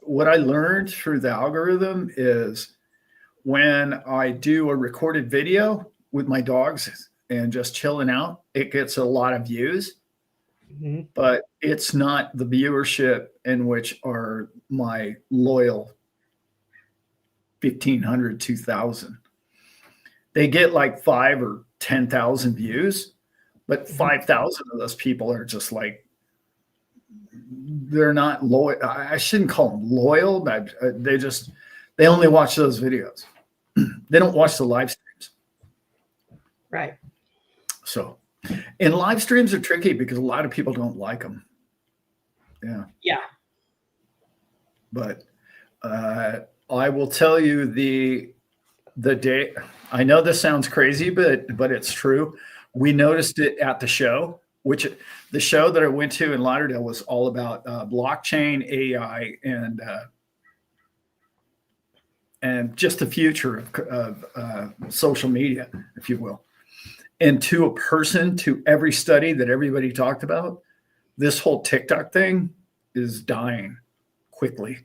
What I learned through the algorithm is when I do a recorded video with my dogs and just chilling out, it gets a lot of views, but it's not the viewership in which are my loyal 1,500, 2,000. They get like 5 or 10,000 views, but 5,000 of those people are just like, they're not loyal. I shouldn't call them loyal, but they only watch those videos. They don't watch the live streams. Right. So, and live streams are tricky because a lot of people don't like them. Yeah. Yeah. But I will tell you the day. I know this sounds crazy, but it's true. We noticed it at the show, which the show that I went to in Lauderdale was all about blockchain, AI, and just the future of social media, if you will. And to a person, to every study that everybody talked about, this whole TikTok thing is dying quickly.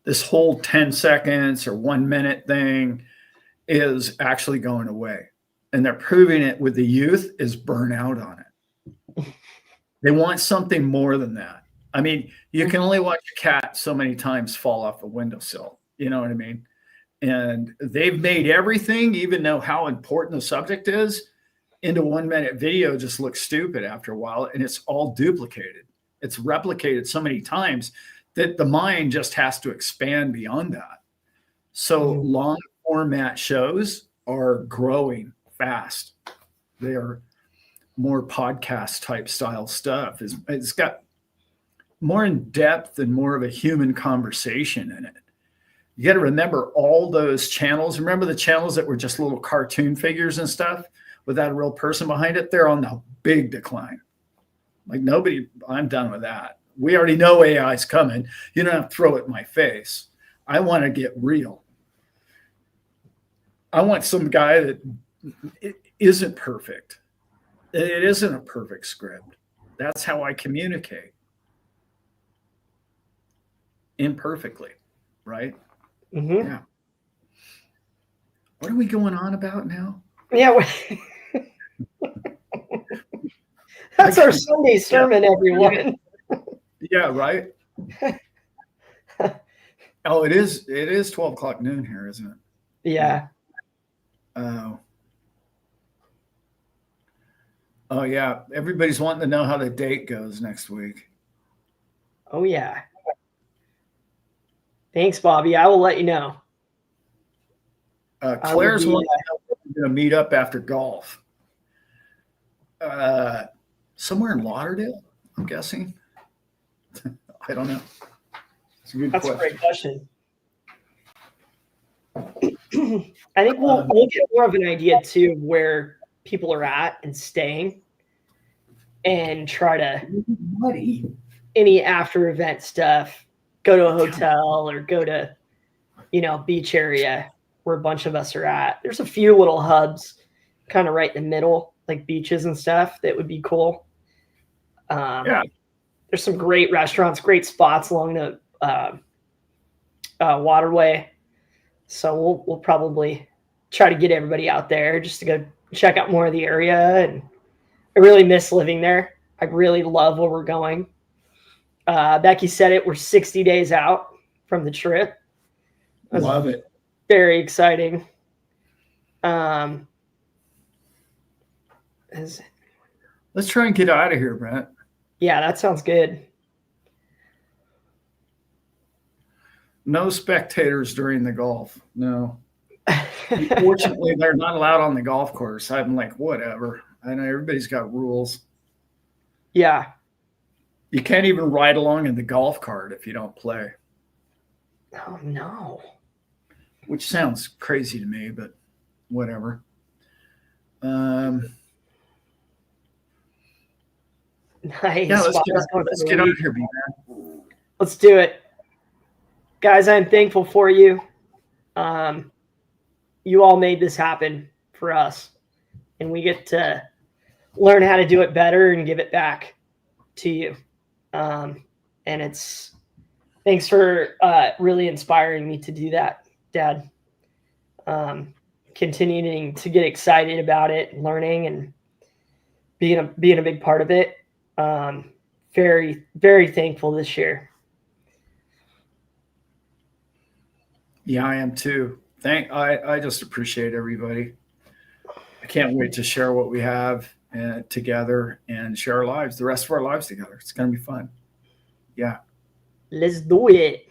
This whole 10 seconds or 1 minute thing is actually going away. And they're proving it with the youth is burnout on it. They want something more than that. I mean, you can only watch a cat so many times fall off a windowsill. You know what I mean? And they've made everything, even though how important the subject is, into 1 minute video just looks stupid after a while. And it's all duplicated. It's replicated so many times that the mind just has to expand beyond that. So long format shows are growing fast. They are more podcast type style stuff. It's got more in depth and more of a human conversation in it. You got to remember all those channels. Remember the channels that were just little cartoon figures and stuff without a real person behind it? They're on the big decline. Like nobody, I'm done with that. We already know AI is coming. You don't have to throw it in my face. I want to get real. I want some guy that isn't perfect. It isn't a perfect script. That's how I communicate. Imperfectly, right? Mm-hmm. Yeah. What are we going on about now? Yeah. That's our Sunday sermon, everyone. Yeah, right. Oh, it is 12 o'clock noon here, isn't it? Yeah. Oh yeah. Everybody's wanting to know how the date goes next week. Oh yeah. Thanks, Bobby. I will let you know. Claire's wanting to know if we're going to meet up after golf. Somewhere in Lauderdale, I'm guessing. I don't know. It's a good That's question. a great question. I think we'll get more of an idea too of where people are at and staying, and try to any after event stuff. Go to a hotel or go to, beach area where a bunch of us are at. There's a few little hubs, kind of right in the middle, like beaches and stuff. That would be cool. Yeah. There's some great restaurants, great spots along the waterway. So we'll probably try to get everybody out there just to go check out more of the area. And I really miss living there. I really love where we're going. Becky said it. We're 60 days out from the trip. Love it. Very exciting. Let's try and get out of here, Brent. Yeah, that sounds good. No spectators during the golf. No. Unfortunately, they're not allowed on the golf course. I'm like, whatever. I know everybody's got rules. Yeah. You can't even ride along in the golf cart if you don't play. Oh, no. Which sounds crazy to me, but whatever. Nice. Yeah, let's get out of here, man. Let's do it. Guys, I'm thankful for you. You all made this happen for us, and we get to learn how to do it better and give it back to you. And thanks for really inspiring me to do that, Dad. Continuing to get excited about it and learning and being a big part of it. Very, very thankful this year. Yeah, I am too. I just appreciate everybody. I can't wait to share what we have together and share our lives, the rest of our lives together. It's going to be fun. Yeah. Let's do it.